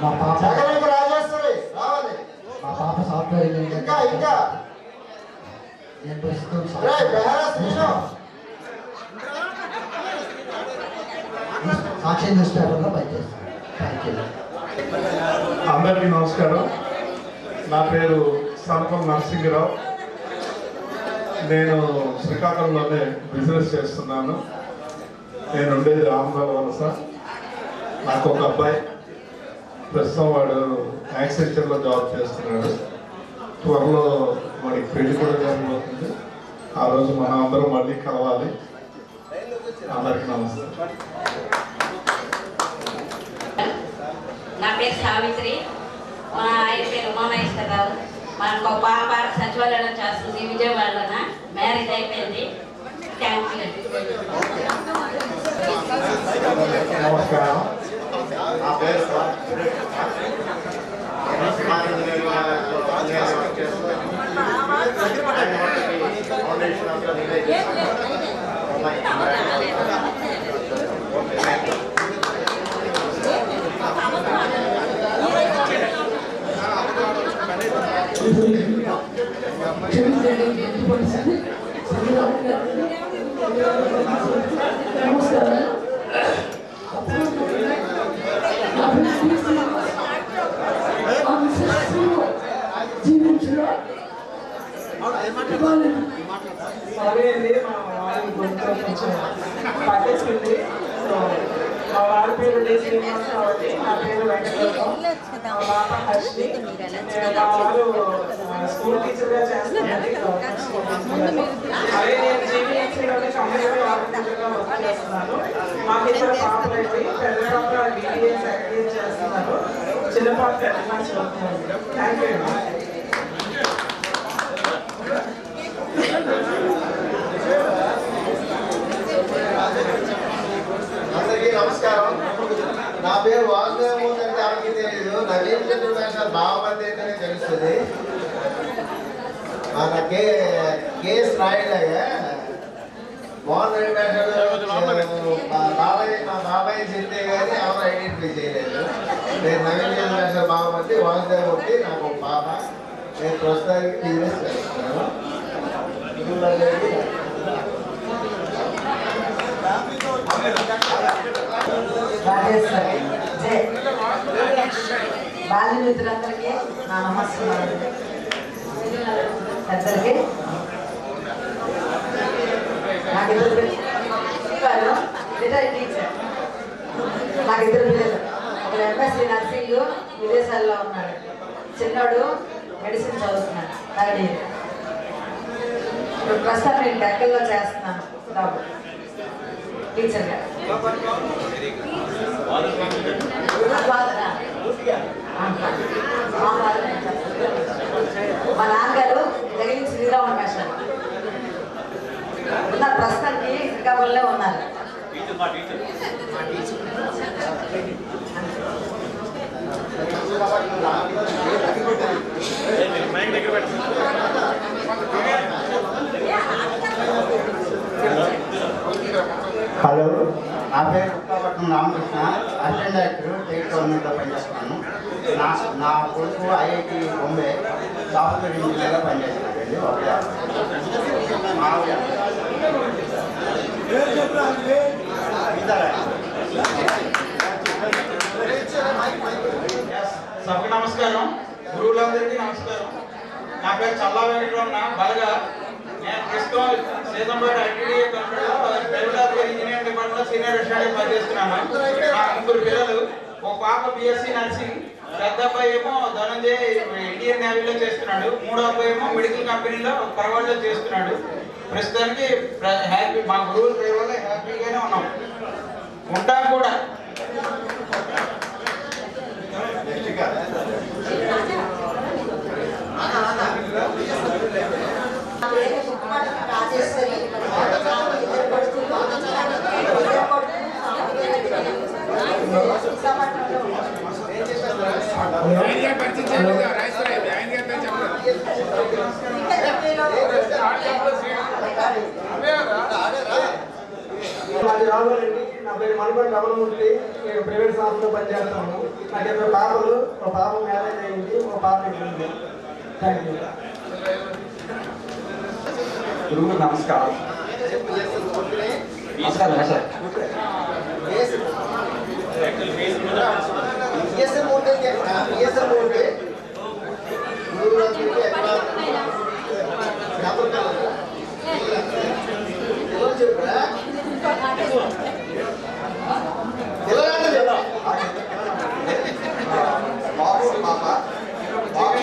మా పాప మా పాప సాఫ్ట్వేర్ ఇంజనీర్. నేను ప్రస్తుతం సాక్షి న్యూస్ పేపర్లో పనిచేస్తాను. Thank you. అందరికీ నమస్కారం. నా పేరు సనపం నరసింహరావు. నేను శ్రీకాకుళంలోనే బిజినెస్ చేస్తున్నాను. నేను ఉండేది రామరావు వలస. నాకు ఒక అబ్బాయి, ప్రస్తుతం వాడు యాక్సెంచర్లో జాబ్ చేస్తున్నాడు. త్వరలో వాడికి పెళ్లి కూడా జరగబోతుంది. ఆ రోజు మనం అందరం మళ్ళీ కలవాలి. అందరికీ నమస్తే. నా పేరు సావిత్రి. మా ఆయన పేరు ఉమామహేశ్వరరావు. మనకు ఒక పాప సచివాలయం చేస్తుంది విజయవాడలోన. మ్యారేజ్ అయిపోయింది. Thank you. నమస్కారం. నా పేరు అదేంటి మా వారి గురించి కొంచెం పట్టేసింది. మా వారి పేరు డి శ్రీనివాస్ కాబట్టి నా పేరు వెంకటరావు. మా పాప హర్షి. మా వారు స్కూల్ టీచర్గా చేస్తున్నారు. అదే నేను జీవీఎంసీలోనే కంపెనీలో ఆఫీసర్గా వర్క్ చేస్తున్నాను. మాకు 2 పాపలు అయితే పెద్ద పాప BBA సెకండ్ ఇయర్ చేస్తున్నారు. చిన్న పాప 10th క్లాస్ చదువుతున్నారు. Thank you. అందరికీ నమస్కారం. నా పేరు వాసుదేవమూర్తి అంటే ఎవరికి తెలియదు. నవీన్ చంద్రశేఖర్ బావమంది ఏంటనే తెలుస్తుంది. మన కేసు రాయలేగా మోహన్ రెడ్డి మా బాబాయ్ చెప్తే కానీ ఎవరు ఐడెంటిఫై చేయలేదు. నేను నవీన్ చంద్రశేఖర్ బావమంది, వాసుదేవమూర్తి. నాకు ఒక పాప. నేను ప్రస్తుతానికి బిజినెస్ చేస్తున్నాను. రాజేశ్వరి జై బాల్యమిత్రులందరికీ నా నమస్కారం. పెద్దలకి నాకు ఇద్దరు రిటైర్డ్ టీచర్. నాకు ఇద్దరు పిల్లలు. ఒక ఎంఎస్సీ నర్సింగ్ విదేశాల్లో ఉన్నాడు. చిన్నోడు మెడిసిన్ చదువుతున్నాడు థర్డ్ ఇయర్. ఇప్పుడు ప్రస్తుతం నేను డెక్కల్లో చేస్తున్నాను జాబ్ టీచర్గా. మా నాన్నగారు జగన్ శ్రీరాముడు మేషాలు ఉన్నారు. ప్రస్తుతానికి శ్రీకాకుళంలో ఉన్నారు. హలో, నా పేరు ఉక్కాపట్నం రామకృష్ణ, అసిస్టెంట్ డైరెక్టర్ స్టేట్ గవర్నమెంట్లో పనిచేస్తున్నాను. నా కొడుకు ఐఐటి బొంబే సాఫ్ట్వేర్ ఇంజనీర్గా పనిచేస్తున్నాడండి. సభకు నమస్కారం. గురువులందరికీ నమస్కారం. నా పేరు చల్లా వెంకటరమణ బలగా. నేను ప్రస్తుతం సీతంపేట ఐటీడీఏ కంప్యూటర్ ఇంజనీరింగ్ డిపార్ట్మెంట్లో సీనియర్ అసిస్టెంట్ పనిచేస్తున్నాను. నా ముగ్గురు పిల్లలు. ఒక పాప బిఎస్సీ నర్సింగ్, పెద్ద అబ్బాయి ఏమో ధనంజయ్ ఇండియన్ నేవీలో చేస్తున్నాడు. మూడో అబ్బాయి ఏమో మెడికల్ కంపెనీలో పరవాడలో చేస్తున్నాడు. ప్రస్తుతానికి హ్యాపీ, మా గురువుల దయ వల్ల హ్యాపీగానే ఉన్నాం, ఉంటాం కూడా. రాజేశ్వరి మాది రావాలండి. నా పేరు మణిపల్లి రమణమూర్తి. నేను ప్రైవేట్ సంస్థలో పనిచేస్తాను. నాకు ఇద్దరు పాపలు, ఒక పాప మ్యారేజ్ అయింది, ఒక పాప ఉంది. Thank you. గురువు నమస్కారం. నమస్కారం సార్. బాబు పాప బాబు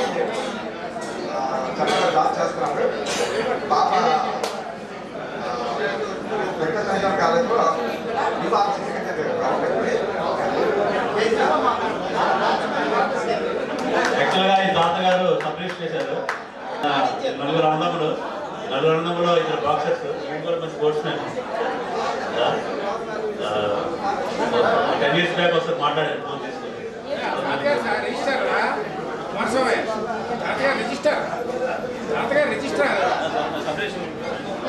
చక్కగా జాబ్ చేస్తున్నాడు. పాప వెంకటేశ్వర కాలేజ్లో యాక్చువల్గా ఈ తాతగారు సపరేట్ చేశారు. నలుగురు అన్నదమ్ములు, ఇద్దరు బాక్సర్స్, కూడా మంచి స్పోర్ట్స్ మ్యాన్. 10 years బ్యాక్ ఒకసారి మాట్లాడారు ఫోన్ తీసుకుని.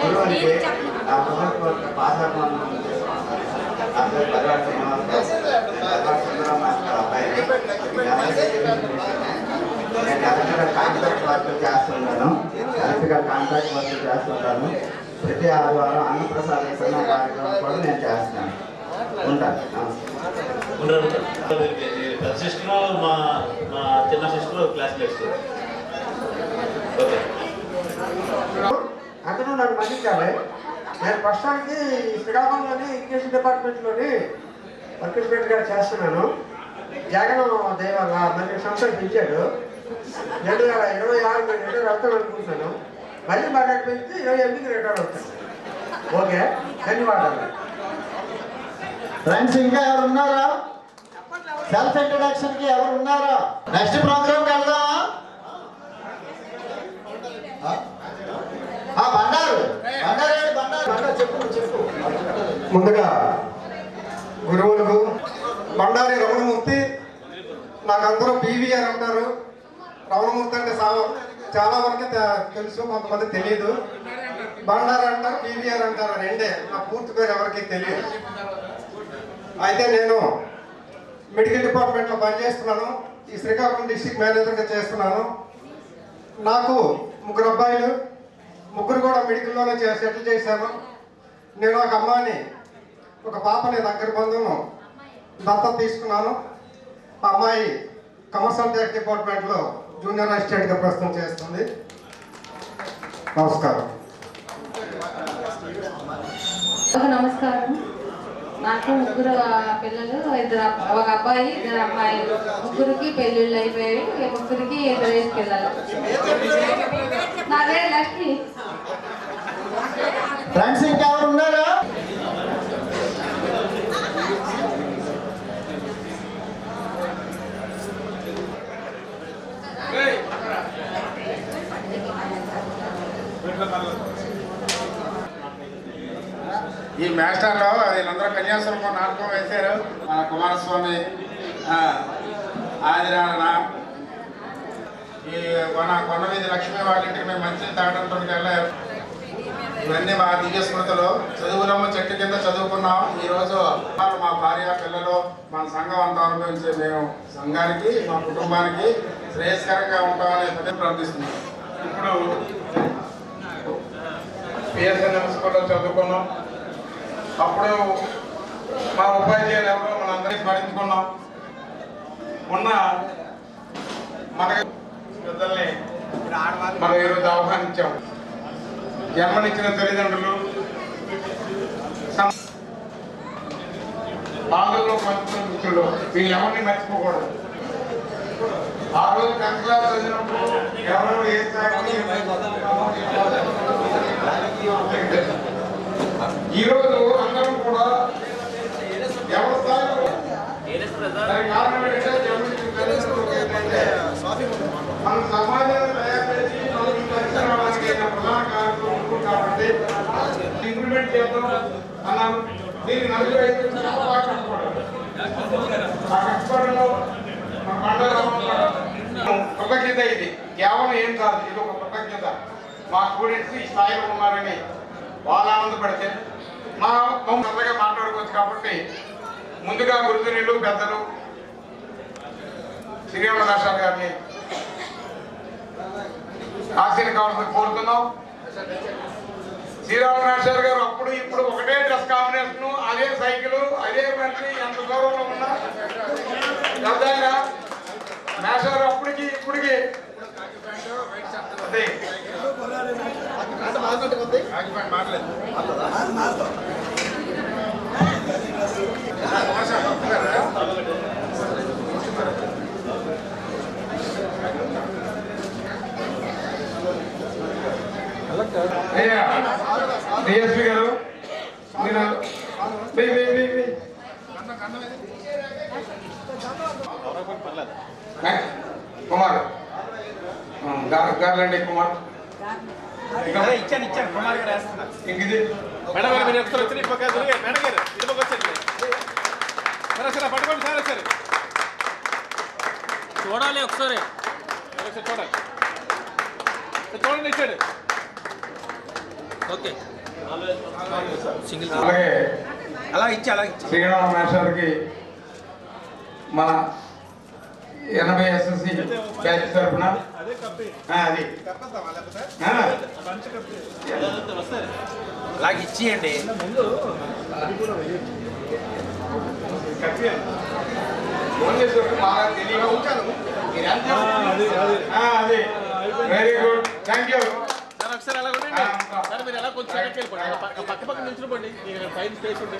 గురువునికి నా ప్రభుత్వ పాఠశాలను అబ్బాయి పరివార్ సుందరం మాస్టర్ అబ్బాయి నేను ఎలక్ట్రికల్ కాంట్రాక్ట్ వర్క్ చేస్తుంటాను. ప్రతి ఆదివారం అన్నప్రసాద కార్యక్రమం కూడా నేను చేస్తాను. ఉంటాను. సిస్టర్ మా చిన్న సిస్టర్ క్లాస్మేట్స్. ఓకే, అతను నన్ను మన్నించాలి. నేను ప్రస్తుతానికి శ్రీకాకుళంలోని ఎడ్యుకేషన్ డిపార్ట్మెంట్లోని వర్క్ ఇన్స్పెక్టర్గా చేస్తున్నాను. జగన్ దయ వల్ల మళ్ళీ సంవత్సరం పెంచాడు. 2026 రిటైర్ అవుతాను అనుకుంటున్నాను. మళ్ళీ బాగా పెంచి 28కి రిటైర్ అవుతాను. ఓకే, ధన్యవాదాలు. ఫ్రెండ్స్ ఇంకా ఎవరు ఉన్నారా? సెల్ఫ్ ఇంట్రడక్షన్ కి ఎవరు ఉన్నారా? నెక్స్ట్ ప్రోగ్రామ్ వెళ్దామా? ముందుగా గురువులకు బండారి రమణమూర్తి, నాకు అందరూ పీవీఆర్ అంటారు. రమణమూర్తి అంటే చాలా వరకు తెలుసు, కొంతమంది తెలియదు. బండారి అంటారు, పీవీఆర్ అంటారు, రెండే. నా పూర్తి పేరు ఎవరికి తెలియదు. అయితే నేను మెడికల్ డిపార్ట్మెంట్లో పనిచేస్తున్నాను. ఈ శ్రీకాకుళం డిస్ట్రిక్ట్ మేనేజర్గా చేస్తున్నాను. నాకు 3 అబ్బాయిలు, ముగ్గురు కూడా మెడికల్లోనే సెటిల్ చేశాను. నేను ఒక అమ్మాయిని, ఒక పాపని దగ్గర బంధువును దత్తత తీసుకున్నాను. ఆ అమ్మాయి కమర్షియల్ ట్యాక్స్ డిపార్ట్మెంట్లో జూనియర్ అసిస్టెంట్గా ప్రస్తుతం చేస్తుంది. నమస్కారం. నమస్కారం. నాకు ముగ్గురు పిల్లలు, ఒక అబ్బాయి, 2 అమ్మాయిలు. ముగ్గురికి పెళ్ళిళ్ళు అయిపోయాయి. ముగ్గురికి 2 వయసు పిల్లలు. నా పేరు లక్ష్మి. ఫ్రెండ్స్ ఇంకెవరు ఉన్నారా? ఈ మాస్టర్లో వీళ్ళందరూ కన్యాశుల్కం నాటకం వేశారు. మన కుమారస్వామి, ఆదిరాణ, ఈ కొండవీధి లక్ష్మి వాళ్ళ ఇంటికి మేము మంచి తాగడంతో వెళ్ళారు. ఇవన్నీ మా దివ్య స్మృతులు. చదువులమ్మ చెట్టు కింద చదువుకున్నాం. ఈరోజు మా భార్య, పిల్లలు, మన సంఘం అంతా అనుభవించే మేము సంఘానికి, మా కుటుంబానికి శ్రేయస్కరంగా ఉంటామని పదే ప్రార్థిస్తున్నాం. ఇప్పుడు పిఎస్ఎన్ఎం స్కూల్లో చదువుకున్నాం. అప్పుడు మా ఉపాధ్యాయులు ఎవరో మనందరినీ స్మరించుకున్నాం. మొన్న మన పెద్దల్ని మనం ఈరోజు ఆహ్వానించాం. జన్మనిచ్చిన తల్లిదండ్రులు, బాధల్లో పంచుకున్న మిత్రులు, వీళ్ళెవరిని మర్చిపోకూడదు. ఆ రోజు 10th క్లాస్ చదివినప్పుడు ఎవరు ఏ స్థాయి, ఈరోజు అందరం కూడా ఎవరి స్థాయిలో కారణం ఏంటంటే మన సమాజాన్ని తయారు చేసి మనకి పరిసరాలకి ప్రధాన కారణం కాబట్టి ఇంప్లిమెంట్ చేద్దాం అన్నాను. దీనికి 45 నిమిషాలు ఆ కష్టపడంలో మన పండుగ కృతజ్ఞత. ఇది కేవలం ఏం కాదు, ఇది ఒక కృతజ్ఞత. మా స్టూడెంట్స్ ఈ స్థాయిలో ఉన్నారని వాళ్ళు ఆనందపడితే మా సరదాగా మాట్లాడుకోవచ్చు. కాబట్టి ముందుగా గురుతునీళ్ళు, పెద్దలు శ్రీరామ రాష్ట్రాలు గారిని ఆశీర్వాదం కావాల్సి కోరుతున్నాం. శ్రీరామ రాష్ట్రాలు గారు అప్పుడు ఇప్పుడు ఒకటే డ్రెస్ కాంబినేషన్, అదే సైకిల్, అదే మనిషి, ఎంత దూరంలో ఉన్నా సరదాగా మేషారు అప్పటికి ఇప్పటికి అదే డిఎస్పీ గారు, కుమార్ గార్లండి, కుమార్ ఇచ్చాను కుమార్ గారు వేస్తున్నారు. ఇంకిది మేడం గారు మీరు ఒకసారి వచ్చి పక్క మేడం గారు ఇది పక్క వచ్చండి. సరే సరే పట్టుకోండి. సరే సరే చూడాలి ఒకసారి చూడాలి. చూడండి ఇచ్చాడు. ఓకే అలాగే అలా ఇచ్చి శ్రీరామ మేషాలకి మన 80 SSC బ్యాచ్ తరఫున అది అలాగే ఇచ్చేయండి. ఫోన్ చేసి బాగా తెలియగా ఉంచాను. అది వెరీ గుడ్, థ్యాంక్ యూ. ఒకసారి అలా ఉండండి సార్. మీరు ఎలా కొంచెం వెనక్కి వెళ్ళిపోండి, పక్క పక్క నిల్చుకోండి. మీకు పైన స్పేస్ ఉంటే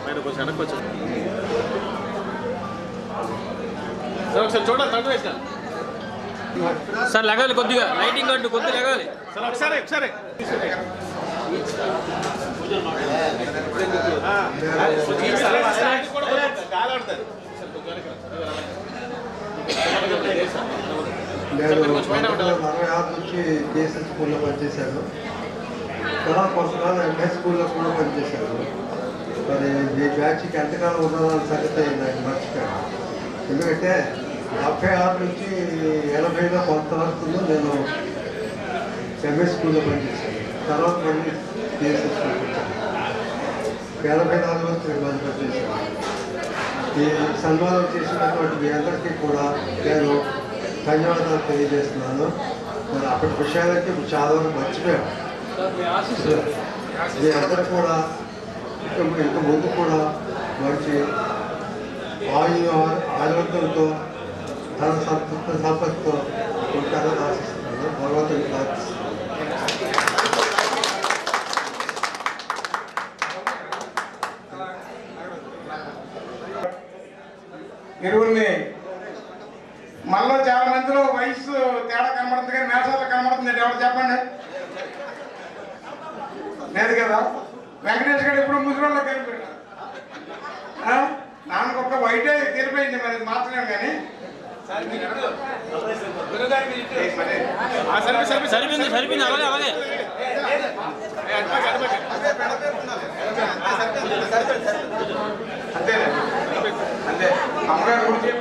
పైన కొంచెం వెనక్కి వచ్చాను సార్. ఒకసారి చూడాలి, తండ్రి వేసిన సార్. లగాలి కొద్దిగా, లైటింగ్ అంటూ కొద్దిగా లగాలి సార్. ఒకసారి ఒకసారి నేను 1946 నుంచి కేఎస్ఎస్ స్కూల్లో పనిచేశాను. తర్వాత కొంతకాలం ఎంఎస్ స్కూల్లో కూడా పనిచేశాను. మరి ఈ బ్యాచ్కి ఎంతకాలం ఉన్నదాని సంగతి నాకు మర్చిపోయాను. ఎందుకంటే 76 నుంచి 80లో కొంతవరకు నేను ఎంఎస్ స్కూల్లో పనిచేశాను. తర్వాత మళ్ళీ కేఎస్ఎస్ స్కూల్కి వచ్చాను. 84 వరకు నేను పనిచేశాను. ఈ సన్మానం చేసినటువంటి మీ అందరికీ కూడా నేను ధన్యవాదాలు తెలియజేస్తున్నాను. మరి అప్పటి విషయాలకి చాలా మర్చిపోయాం. మీ అందరూ కూడా ఇంత ముందు కూడా మంచి ఆరోగ్యంతో ధన సంపత్తితో ఉంటారని ఆశిస్తున్నాను. భగవంతుడిని ప్రార్థిస్తున్నాను. ఇరువురిని మనలో చాలా మందిలో వయసు తేడా కనబడుతుంది కానీ మేషాల్లో కనబడుతుంది. ఎవరు చెప్పండి? లేదు కదా. వెంకటేష్ గారు ఎప్పుడు ముసలిలో కనిపోయాడు. నాన్నకు ఒక్క వైటే తీరిపోయింది, మరి మాత్రమే కానీ సరిపోయింది అలాగే అలాగే అంతే అంతే. అమ్మగారు గురించి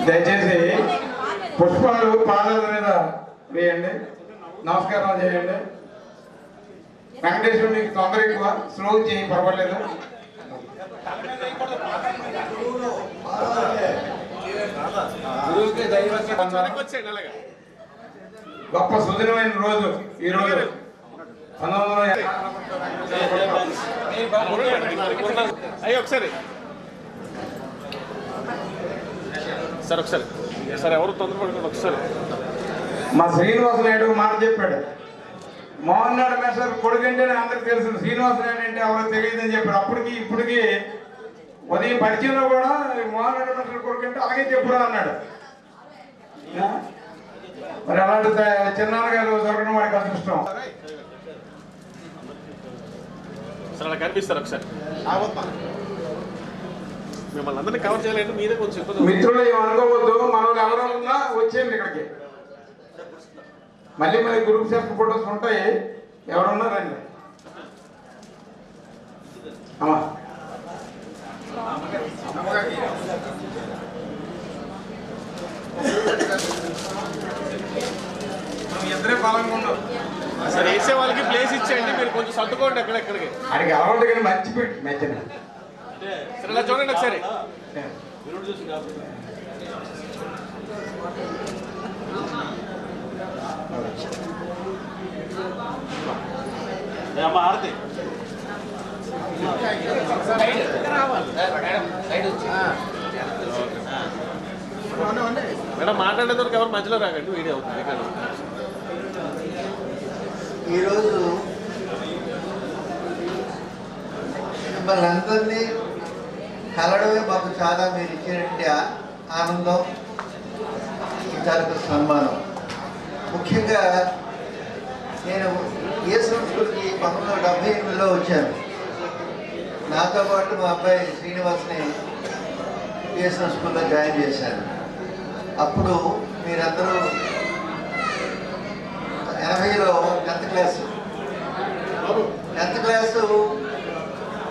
దయచేసి పుష్పాలు పాదాల మీద వేయండి, నమస్కారం చేయండి. వెంకటేశ్వరుడు నీకు తొందర ఎక్కువ, స్లో చేయి, పర్వాలేదు. గొప్ప సుదినమైన రోజు ఈ రోజు. 1900 అయ్యో ఒకసారి సార్ ఒకసారి సార్ ఎవరు తొందరపడకుండా ఒకసారి. మా శ్రీనివాస నాయుడు మాట చెప్పాడు. మోహన్ నాయుడు మేస్టర్ కొడుకంటేనే అందరికి తెలుసు, శ్రీనివాస నాయుడు అంటే ఎవరో తెలియదని చెప్పాడు. అప్పటికి ఇప్పటికి ఉదయం పరిచయంలో కూడా మోహన్ నాయుడు మేస్టర్ కొడుకంటే అలాగే చెప్పురా అన్నాడు. మరి అలాంటి చిన్నాన్న గారు దొరకడం వాడికి అదృష్టం. సార్ అలా కనిపిస్తారు ఒకసారి. మిమ్మల్ని అందరినీ కవర్ చేయాలంటే మీరే కొంచెం మిత్రులు ఏమనుకోవద్దు, మనల్ని ఎవరో ఉన్నా వచ్చేయండి ఇక్కడికి. మళ్ళీ మరి గ్రూప్ సెల్ఫ్ ఫోటోస్ ఉంటాయి, ఎవరున్నా రండి. అమ్మా ఇద్దరే బలంగా ఉండవు. సార్ వేసే వాళ్ళకి ప్లేస్ ఇచ్చేయండి, మీరు కొంచెం సర్దుకోండి ఎక్కడెక్కడికి. అడిగి అలవాటు కానీ మర్చిపెట్టి మెచ్చిన సరే ఇలా చూడండి ఒకసారి. అమ్మ ఆరతి మేడం మాట్లాడేందుకు ఎవరు మధ్యలో రాకండి, వీడియో అవుతుంది. ఈరోజు మిమ్మల్ని అందరినీ కలడమే మాకు చాలా మీరు ఇచ్చినటువంటి ఆనందం, ఇతరులకు సన్మానం. ముఖ్యంగా నేను ఈఎస్ఎం స్కూల్కి 1978లో వచ్చాను. నాతో పాటు మా అబ్బాయి శ్రీనివాస్ని ఈఎస్ఎం స్కూల్లో జాయిన్ చేశాను. అప్పుడు మీరందరూ 80లో 10th క్లాసు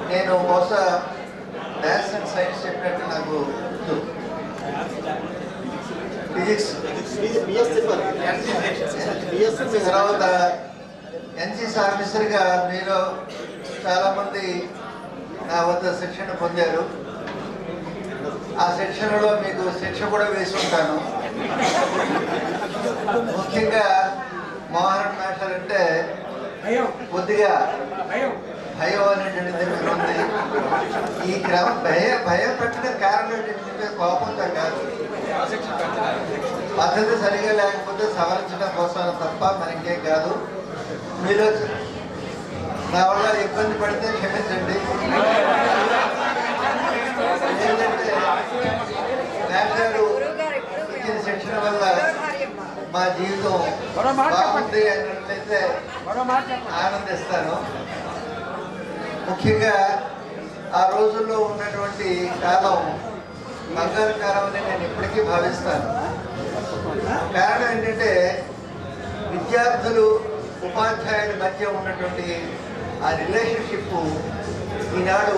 నేను బహుశా మ్యాథ్స్ అండ్ సైన్స్ చెప్పినట్టు నాకు గుర్తు. ఫిజిక్స్ తర్వాత ఎన్సీసీ ఆఫీసర్గా మీరు చాలామంది నా వద్ద శిక్షణ పొందారు. ఆ శిక్షణలో మీకు శిక్ష కూడా వేసి ఉంటాను. ముఖ్యంగా మోహన్ మాస్టర్ అంటే కొద్దిగా భయం అనేటువంటిది మీరు ఉంది. ఈ క్రమం భయం పెట్టిన కారణం ఏంటంటే కోపంతో కాదు, పద్ధతి సరిగా లేకపోతే సవరించడం కోసం తప్ప మనకేం కాదు. మీరు నా వల్ల ఇబ్బంది పడితే క్షమించండి. ఏంటంటే డాక్టర్ ఇచ్చిన శిక్షణ వల్ల మా జీవితం బాగుంది అన్నట్లయితే ఆనందిస్తాను. ముఖ్యంగా ఆ రోజుల్లో ఉన్నటువంటి కాలం బంగారు కాలం అని నేను ఇప్పటికీ భావిస్తాను. కారణం ఏంటంటే విద్యార్థులు ఉపాధ్యాయుల మధ్య ఉన్నటువంటి ఆ రిలేషన్షిప్ ఈనాడు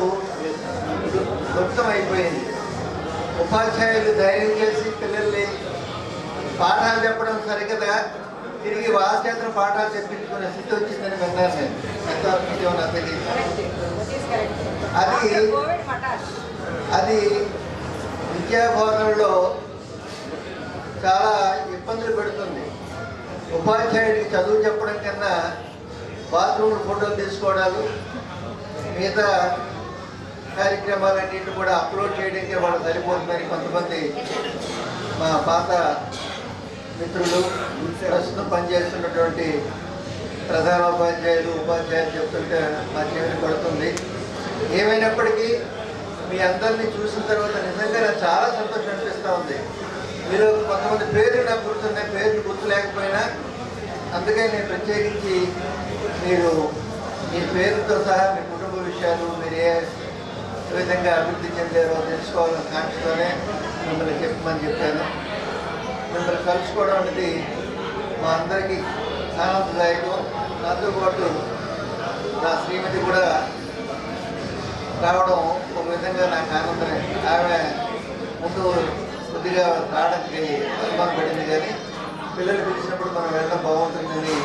గుప్తమైపోయింది. ఉపాధ్యాయులు ధైర్యం చేసి పిల్లల్ని పాఠాలు చెప్పడం సరిగ్గా తిరిగి వాళ్ళ చేత పాఠాలు చెప్పించుకునే స్థితి వచ్చిందని విన్నాను నేను. ఎంతవరకు నాకు తెలియదు. అది విద్యాబోధనలో చాలా ఇబ్బందులు పెడుతుంది. ఉపాధ్యాయుడికి చదువు చెప్పడం కన్నా బాత్రూమ్ ఫోటోలు తీసుకోవడాలు, మిగతా కార్యక్రమాలన్నింటినీ కూడా అప్లోడ్ చేయడానికి వాళ్ళు సరిపోతుందని కొంతమంది మా పాత మిత్రులు, ప్రస్తుతం పనిచేస్తున్నటువంటి ప్రధానోపాధ్యాయులు, ఉపాధ్యాయులు చెప్తుంటే మా చెవిని పడుతుంది. ఏమైనప్పటికీ మీ అందరినీ చూసిన తర్వాత నిజంగా నాకు చాలా సంతోషం అనిపిస్తూ ఉంది. మీరు కొంతమంది పేర్లు నాకు గుర్తున్నాయి, పేర్లు గుర్తు లేకపోయినా అందుకే నేను ప్రత్యేకించి మీరు మీ పేరుతో సహా మీ కుటుంబ విషయాలు మీరు ఏ విధంగా అభివృద్ధి చెందారో తెలుసుకోవాలని కాంక్షతోనే మిమ్మల్ని చెప్పమని చెప్పాను. మిమ్మల్ని కలుసుకోవడం అనేది మా అందరికీ ఆనందదాయకం. నాతో పాటు నా శ్రీమతి కూడా రావడం ఒక విధంగా నాకు ఆనందమే. ఆమె ముందు కొద్దిగా రావడానికి అనుమానం పడింది, కానీ పిల్లలు పిలిచినప్పుడు మనం వెళ్ళడం బాగుంటుందని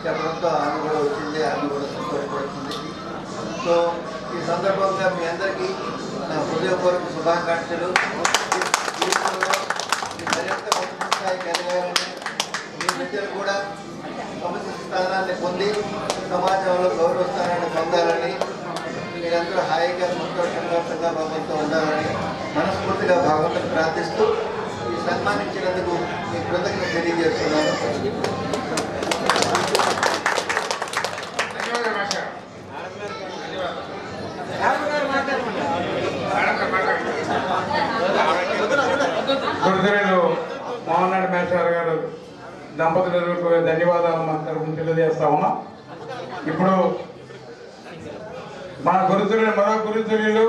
చెప్పడంతో ఆమె కూడా వచ్చింది. ఆమె కూడా సంతోషపడుతుంది. సో ఈ సందర్భంగా మీ అందరికీ నా హృదయపూర్వక శుభాకాంక్షలు. మరింత ఉన్నత స్థాయికి ఎదగాలని, మీ విద్యలు కూడా సముచిత స్థానాన్ని పొంది సమాజంలో గౌరవ స్థానాన్ని పొందాలని, మీరందరూ హాయిగా సంతోషంగా ప్రజాభావంతో ఉండాలని మనస్ఫూర్తిగా భగవంతుని ప్రార్థిస్తూ ఈ సన్మానించినందుకు మీ కృతజ్ఞత తెలియజేస్తున్నాను. గురుతులు మోహన్ నాయుడు మేస్టర్ గారు దంపతులకు ధన్యవాదాలు మా తరఫున తెలియజేస్తా ఉన్నాం. ఇప్పుడు మన గురుతులు మరో గురుతులు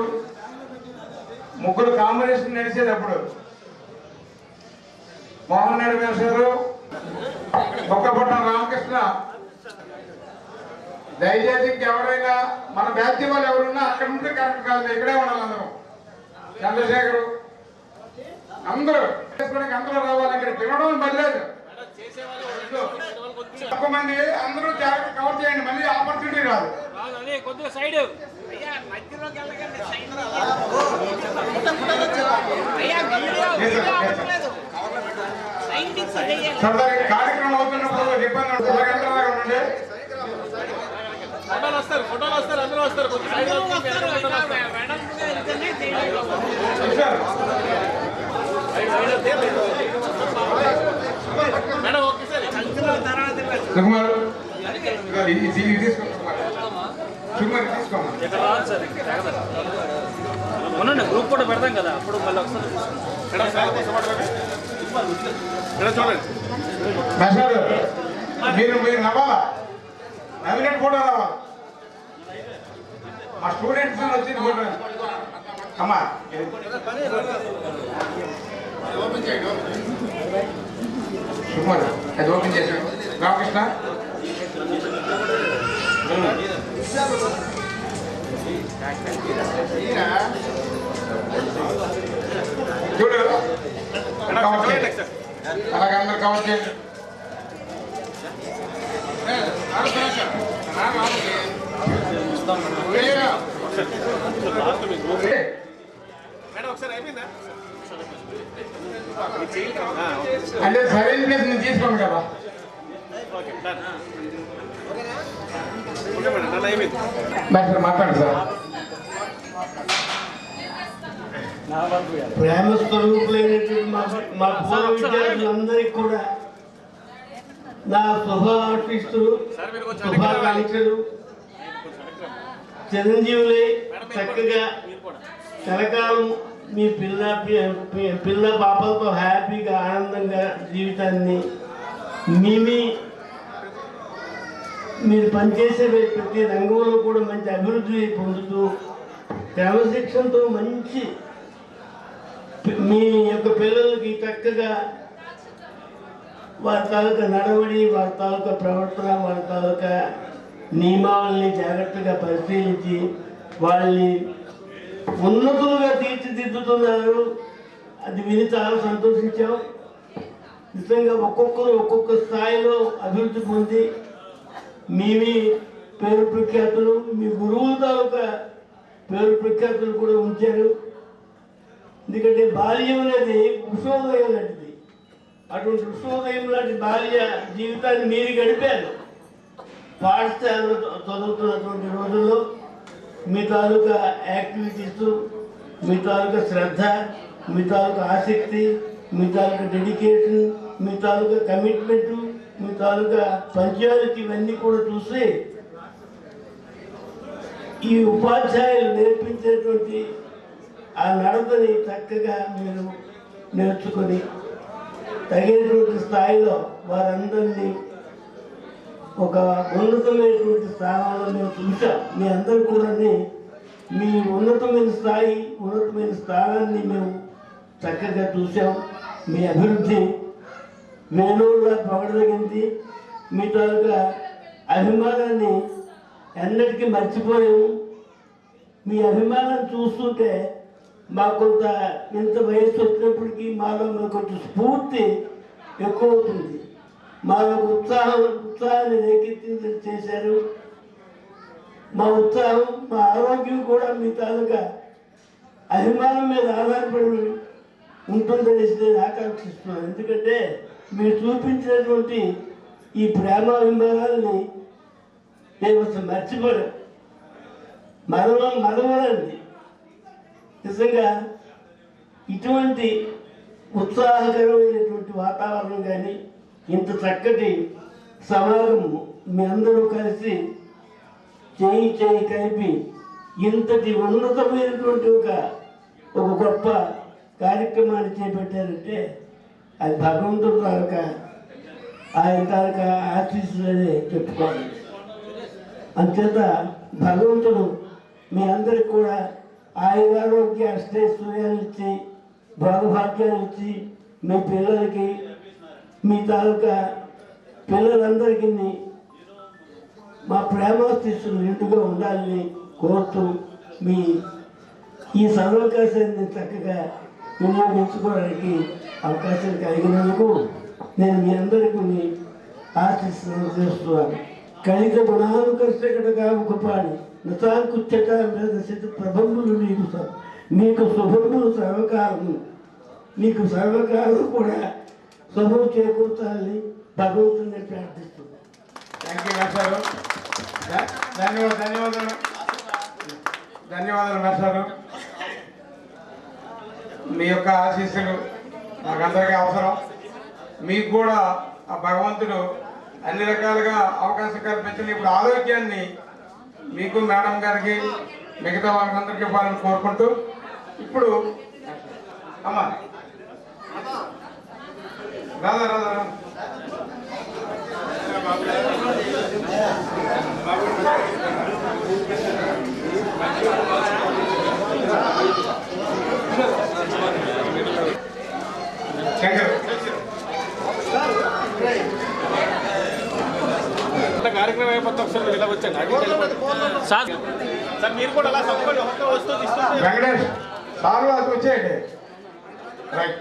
ముగ్గురు కాంబినేషన్ నడిచేటప్పుడు మోహన్ నాయుడు మేస్టర్, బొక్కపట్నం రామకృష్ణ, దయచేసి ఎవరైనా మన బ్యాచ్ వాళ్ళు ఎవరున్నా అక్కడ ఉంటే కరెక్ట్ కాదు, ఇక్కడే ఉండాలి. అందరూ చంద్రశేఖరు అందరూ చేసుకోవడానికి అందరూ రావాలి. ఇక్కడ తినడం పర్లేదు, తక్కువ మంది అందరూ జాగ్రత్త కవర్ చేయండి, మళ్ళీ ఆపర్చునిటీ రాదు. కార్యక్రమం అవుతున్నప్పుడు ఇబ్బంది ఉండండి. ఫోటోలు వస్తారు అందరూ వస్తారు. Madam okay sir. సుకుమార్ అవునండి, గ్రూప్ కూడా పెడతాం కదా, అప్పుడు మళ్ళీ వస్తారు. చూడండి మీరు నవ్వాలా, నవ్వినట్టు ఫోటో రావాలి. మా స్టూడెంట్స్ వచ్చింది ఫోటో అమ్మా. సుకుమార్ అది ఓపెన్ చేశాడు. రామకృష్ణ చూడు, అలాగే అందరు కవర్ చేయండి. అంటే సరైన ప్లేస్ నేను తీసుకోండి కదా. మాట్లాడు సార్. ప్రేమ స్వరూపులైనటువంటి మా పూర్వ విద్యార్థులందరికీ కూడా నా శుభాకాంక్షలు. చిరంజీవులే చక్కగా కలకాలం మీ పిల్ల పాపలతో హ్యాపీగా ఆనందంగా జీవితాన్ని మీరు పనిచేసే ప్రతి రంగంలో కూడా మంచి అభివృద్ధి పొందుతూ క్రమశిక్షణతో మంచి మీ యొక్క పిల్లలకి చక్కగా వారి తాలూకా నడవడి, వారి తాలూకా ప్రవర్తన, వారి తాలూకా నియమాలని జాగ్రత్తగా పరిశీలించి వాళ్ళని ఉన్నతులుగా తీర్చిదిద్దుతున్నారు. అది విని చాలా సంతోషించాం. నిజంగా ఒక్కొక్కరు ఒక్కొక్క స్థాయిలో అభివృద్ధి పొంది మీ పేరు ప్రఖ్యాతులు, మీ గురువుల తాలూకా పేరు ప్రఖ్యాతులు కూడా ఉంచారు. ఎందుకంటే బాల్యం అనేది ఉషోదయం లాంటిది. అటువంటి ఉషోదయం లాంటి బాల్య జీవితాన్ని మీరు గడిపారు. పాఠశాలలో చదువుతున్నటువంటి రోజుల్లో మీ తాలూకా యాక్టివిటీస్, మీ తాలూకా శ్రద్ధ, మీ తాలూకా ఆసక్తి, మీ తాలూకా డెడికేషన్, మీ తాలూకా కమిట్మెంటు, మీ తాలూకా పంచాయతీ ఇవన్నీ కూడా చూసి ఈ ఉపాధ్యాయులు నేర్పించేటువంటి ఆ నడతని చక్కగా మీరు నేర్చుకొని తగినటువంటి స్థాయిలో వారందరినీ ఒక ఉన్నతమైనటువంటి స్థానంలో మేము చూసాం. మీ అందరూ కూడా మీ ఉన్నతమైన స్థాయి, ఉన్నతమైన స్థానాన్ని మేము చక్కగా చూసాం. మీ అభివృద్ధి వేణువులా పొగడదగింది. మీ తాలూకా అభిమానాన్ని ఎన్నటికీ మర్చిపోయాము. మీ అభిమానాన్ని చూస్తుంటే మాకు కొంత ఎంత వయసు వచ్చినప్పటికీ మాలో కొంచెం స్ఫూర్తి ఎక్కువ అవుతుంది. మాలో ఉత్సాహాన్ని రేకెత్తించి చేశారు. మా ఉత్సాహం, మా ఆరోగ్యం కూడా మీ తాలూకా అభిమానం మీద ఆధారపడి ఉంటుందనేసి నేను ఆకాంక్షిస్తున్నాను. ఎందుకంటే మీరు చూపించినటువంటి ఈ ప్రేమాభిమానాలని నేను అసలు మర్చిపోయాను. మరవడండి. నిజంగా ఇటువంటి ఉత్సాహకరమైనటువంటి వాతావరణం కానీ, ఇంత చక్కటి సమాగము మీ అందరూ కలిసి చేయి కలిపి ఇంతటి ఉన్నతమైనటువంటి ఒక గొప్ప కార్యక్రమాన్ని చేపట్టారంటే అది భగవంతుడు తాలూకా ఆయన తాలూకా ఆశీస్సులనే చెప్పుకోవాలి. అంచేత భగవంతుడు మీ అందరికి కూడా ఆయురారోగ్య అష్టైశ్వర్యాలు ఇచ్చి, భోగభాగ్యాలు ఇచ్చి, మీ పిల్లలకి, మీ తాలూకా పిల్లలందరికీ మా ప్రేమాశీస్సులు నిండుగా ఉండాలని కోరుతూ మీ ఈ సదవకాశాన్ని చక్కగా వినియోగించుకోవడానికి అవకాశం కలిగినందుకు నేను మీ అందరికీ ఆశీస్సులు చేస్తున్నాను. కలిత గుణానుకర్షకటగా ముఖపాడి నతాంకుచ్చట మేధసిద్ధ ప్రభంబులు మీకు శుభములు సర్వకాలము, మీకు సర్వకాలం కూడా శుభం చేకూర్చాలని భగవంతుని ప్రార్థిస్తున్నాను. థ్యాంక్ యూ మాస్టారు. ధన్యవాదాలు మాస్టారు. మీ యొక్క ఆశీస్సులు మాకందరికీ అవసరం. మీకు కూడా ఆ భగవంతుడు అన్ని రకాలుగా అవకాశం కల్పించిన ఇప్పుడు ఆరోగ్యాన్ని మీకు, మేడం గారికి, మిగతా వాళ్ళందరికీ ఇవ్వాలని కోరుకుంటూ ఇప్పుడు అమ్మా రాదా శంకర్ కార్యక్రమం అయిపోతే ఒకసారి ఇలా వచ్చాను సార్. మీరు కూడా అలా తప్పకుండా ఒక్క వస్తువు తీసుకుంటే వెంకటేష్ సార్ వాళ్ళకి వచ్చేయండి. రైట్.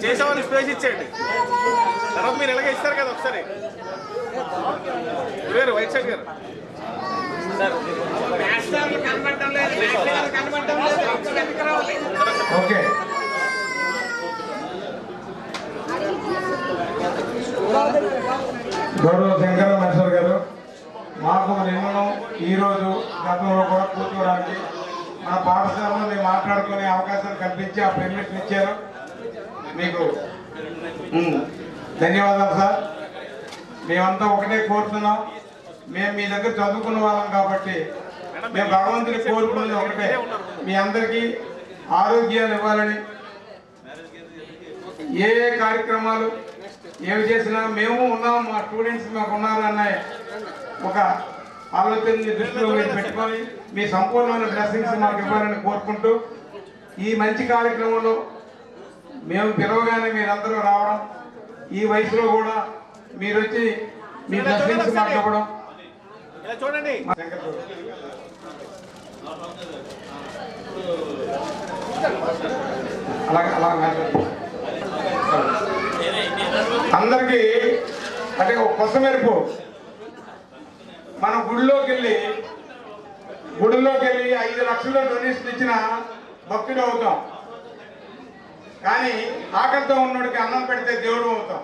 చేసేవాళ్ళు స్పేస్ ఇచ్చేయండి. తర్వాత మీరు ఎలాగ ఇస్తారు కదా ఒకసారి. వేరు వైట్ సైడ్ గారు ఓకే. గౌరవ శంకర మహేశ్వర్ గారు మాకు నిన్నను ఈరోజు గతంలో కూడా కూర్చోవడానికి మన పాఠశాలలో మేము మాట్లాడుకునే అవకాశం కల్పించి ఆ పర్మిషన్ ఇచ్చారు. మీకు ధన్యవాదాలు సార్. మేమంతా ఒకటే కోరుతున్నాం. మేము మీ దగ్గర చదువుకున్న వాళ్ళం కాబట్టి మేము భగవంతుని కోరుకునేది ఒకటే, మీ అందరికీ ఆరోగ్యాలు ఇవ్వాలని, ఏ ఏ కార్యక్రమాలు ఏమి చేసినా మేము ఉన్నాం, మా స్టూడెంట్స్ మాకు ఉన్నారు అన్న ఒక ఆలోచనని దృష్టిలో పెట్టుకొని మీ సంపూర్ణమైన బ్లెస్సింగ్స్ మాకు ఇవ్వాలని కోరుకుంటూ, ఈ మంచి కార్యక్రమంలో మేము పిలవగానే మీరందరూ రావడం, ఈ వయసులో కూడా మీరు వచ్చి మీ బ్లెస్సింగ్స్ మాకు ఇవ్వడం చూడండి. అందరికీ అంటే ఒక కొత్త మెరుపు, మనం గుడిలోకి వెళ్ళి 5 లక్షలు డొనేషన్ ఇచ్చిన భక్తుడు అవుతాం, కానీ ఆకలితో ఉన్నోడికి అన్నం పెడితే దేవుడు అవుతాం.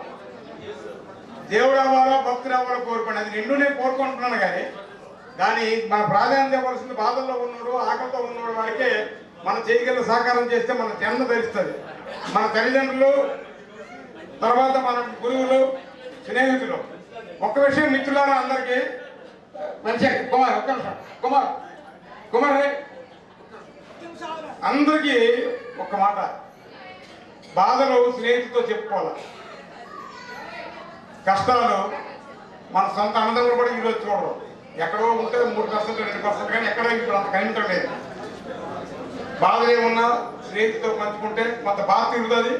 దేవుడు అవ్వాలో భక్తుడు అవ్వాలో కోరుకోండి, అది నిండు నేను కోరుకుంటున్నాను. కానీ మన ప్రాధాన్యత ఇవ్వాల్సింది బాధల్లో ఉన్నాడు, ఆకలితో ఉన్నాడు వాడికే మనం చేయగల సహకారం చేస్తే మన జన్మ ధరిస్తుంది. మన తల్లిదండ్రులు, తర్వాత మన గురువులు, స్నేహితులు. ఒక్క విషయం మిత్రులారా, అందరికీ కుమార్ ఒక్క నిమిషం కుమార్ అందరికీ ఒక్క మాట, బాధలు స్నేహితులతో చెప్పుకోవాలి, కష్టాలు మన సొంత అన్నదమ్ములు కూడా ఈరోజు చూడరు. ఎక్కడో ఉంటే 3%, 2%, కానీ ఎక్కడో ఇప్పుడు అంత కనిపించలేదు. బాధలు ఏమున్నా స్నేహితులతో పంచుకుంటే కొంత బాధ తిరుగుతుంది.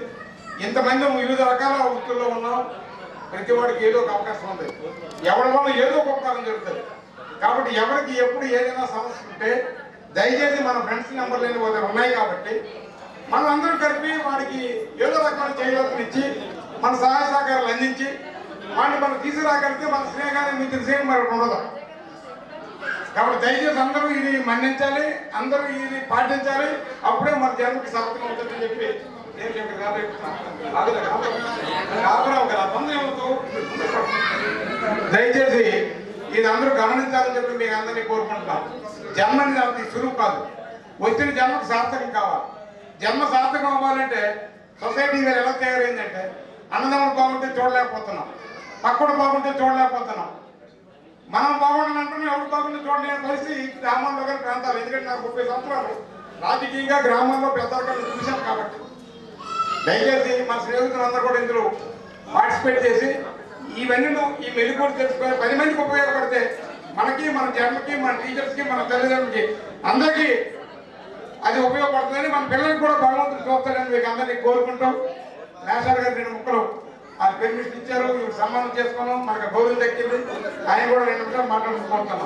ఇంతమంది వివిధ రకాల వృత్తుల్లో ఉన్నాం, ప్రతి వాడికి ఏదో ఒక అవకాశం ఉంది, ఎవరి వల్ల ఏదో ఒక ఉపకారం జరుగుతుంది. కాబట్టి ఎవరికి ఎప్పుడు ఏదైనా సమస్య ఉంటే దయచేసి మన ఫ్రెండ్స్ నెంబర్ లేని ఉన్నాయి కాబట్టి మనం అందరూ కలిపి వాడికి ఏదో రకమైన చేయవలసిన ఇచ్చి మన సహాయ సహకారాలు అందించి వాడిని మనం తీసుకురాగలిగితే మన స్నేహాన్ని మీకు స్నేహం మరొకటి ఉండదు. కాబట్టి దయచేసి అందరూ ఇది మన్నించాలి, అందరూ ఇది పాటించాలి, అప్పుడే మన జన్మకి సఫలం అవుతుందని చెప్పి నేను దయచేసి ఇది అందరూ గమనించాలని చెప్పి మీకు అందరినీ కోరుకుంటున్నాం. జన్మని అంత సులువు కాదు, వచ్చిన జన్మకు సార్థకం కావాలి. జన్మ సార్థకం అవ్వాలంటే సొసైటీ మీద ఎలా తయారైందంటే అన్నదమ్ములు బాగుంటే చూడలేకపోతున్నాం, పక్కడు బాగుంటే చూడలేకపోతున్నాం, మనం బాగుండాలంటే ఎవరు బాగుంటే చూడలేని పరిస్థితి గ్రామాల్లో కానీ ప్రాంతాలు. ఎందుకంటే నాకు 30 సంవత్సరాలు రాజకీయంగా గ్రామాల్లో పెద్దరికలు చూశాను. కాబట్టి దయచేసి మన స్నేహితులందరూ కూడా ఇందులో పార్టిసిపేట్ చేసి ఇవన్నీ ఈ మెలుగులు తెలుసుకొని 10 మందికి ఉపయోగపడితే మనకి, మన జన్మకి, మన టీచర్స్కి, మన తల్లిదండ్రులకి అందరికీ అది ఉపయోగపడుతుందని, మన పిల్లలకి కూడా భగవంతుడు చూస్తాడని మీకు అందరినీ కోరుకుంటాం. నేషనల్ గారు 2 ముక్కలు అది పెర్మిషన్ ఇచ్చారు, సన్మానం చేసుకున్నాం, మనకు గౌరవం దక్కింది. ఆయన కూడా 2 నిమిషాలు మాట్లాడుకుంటున్నాం.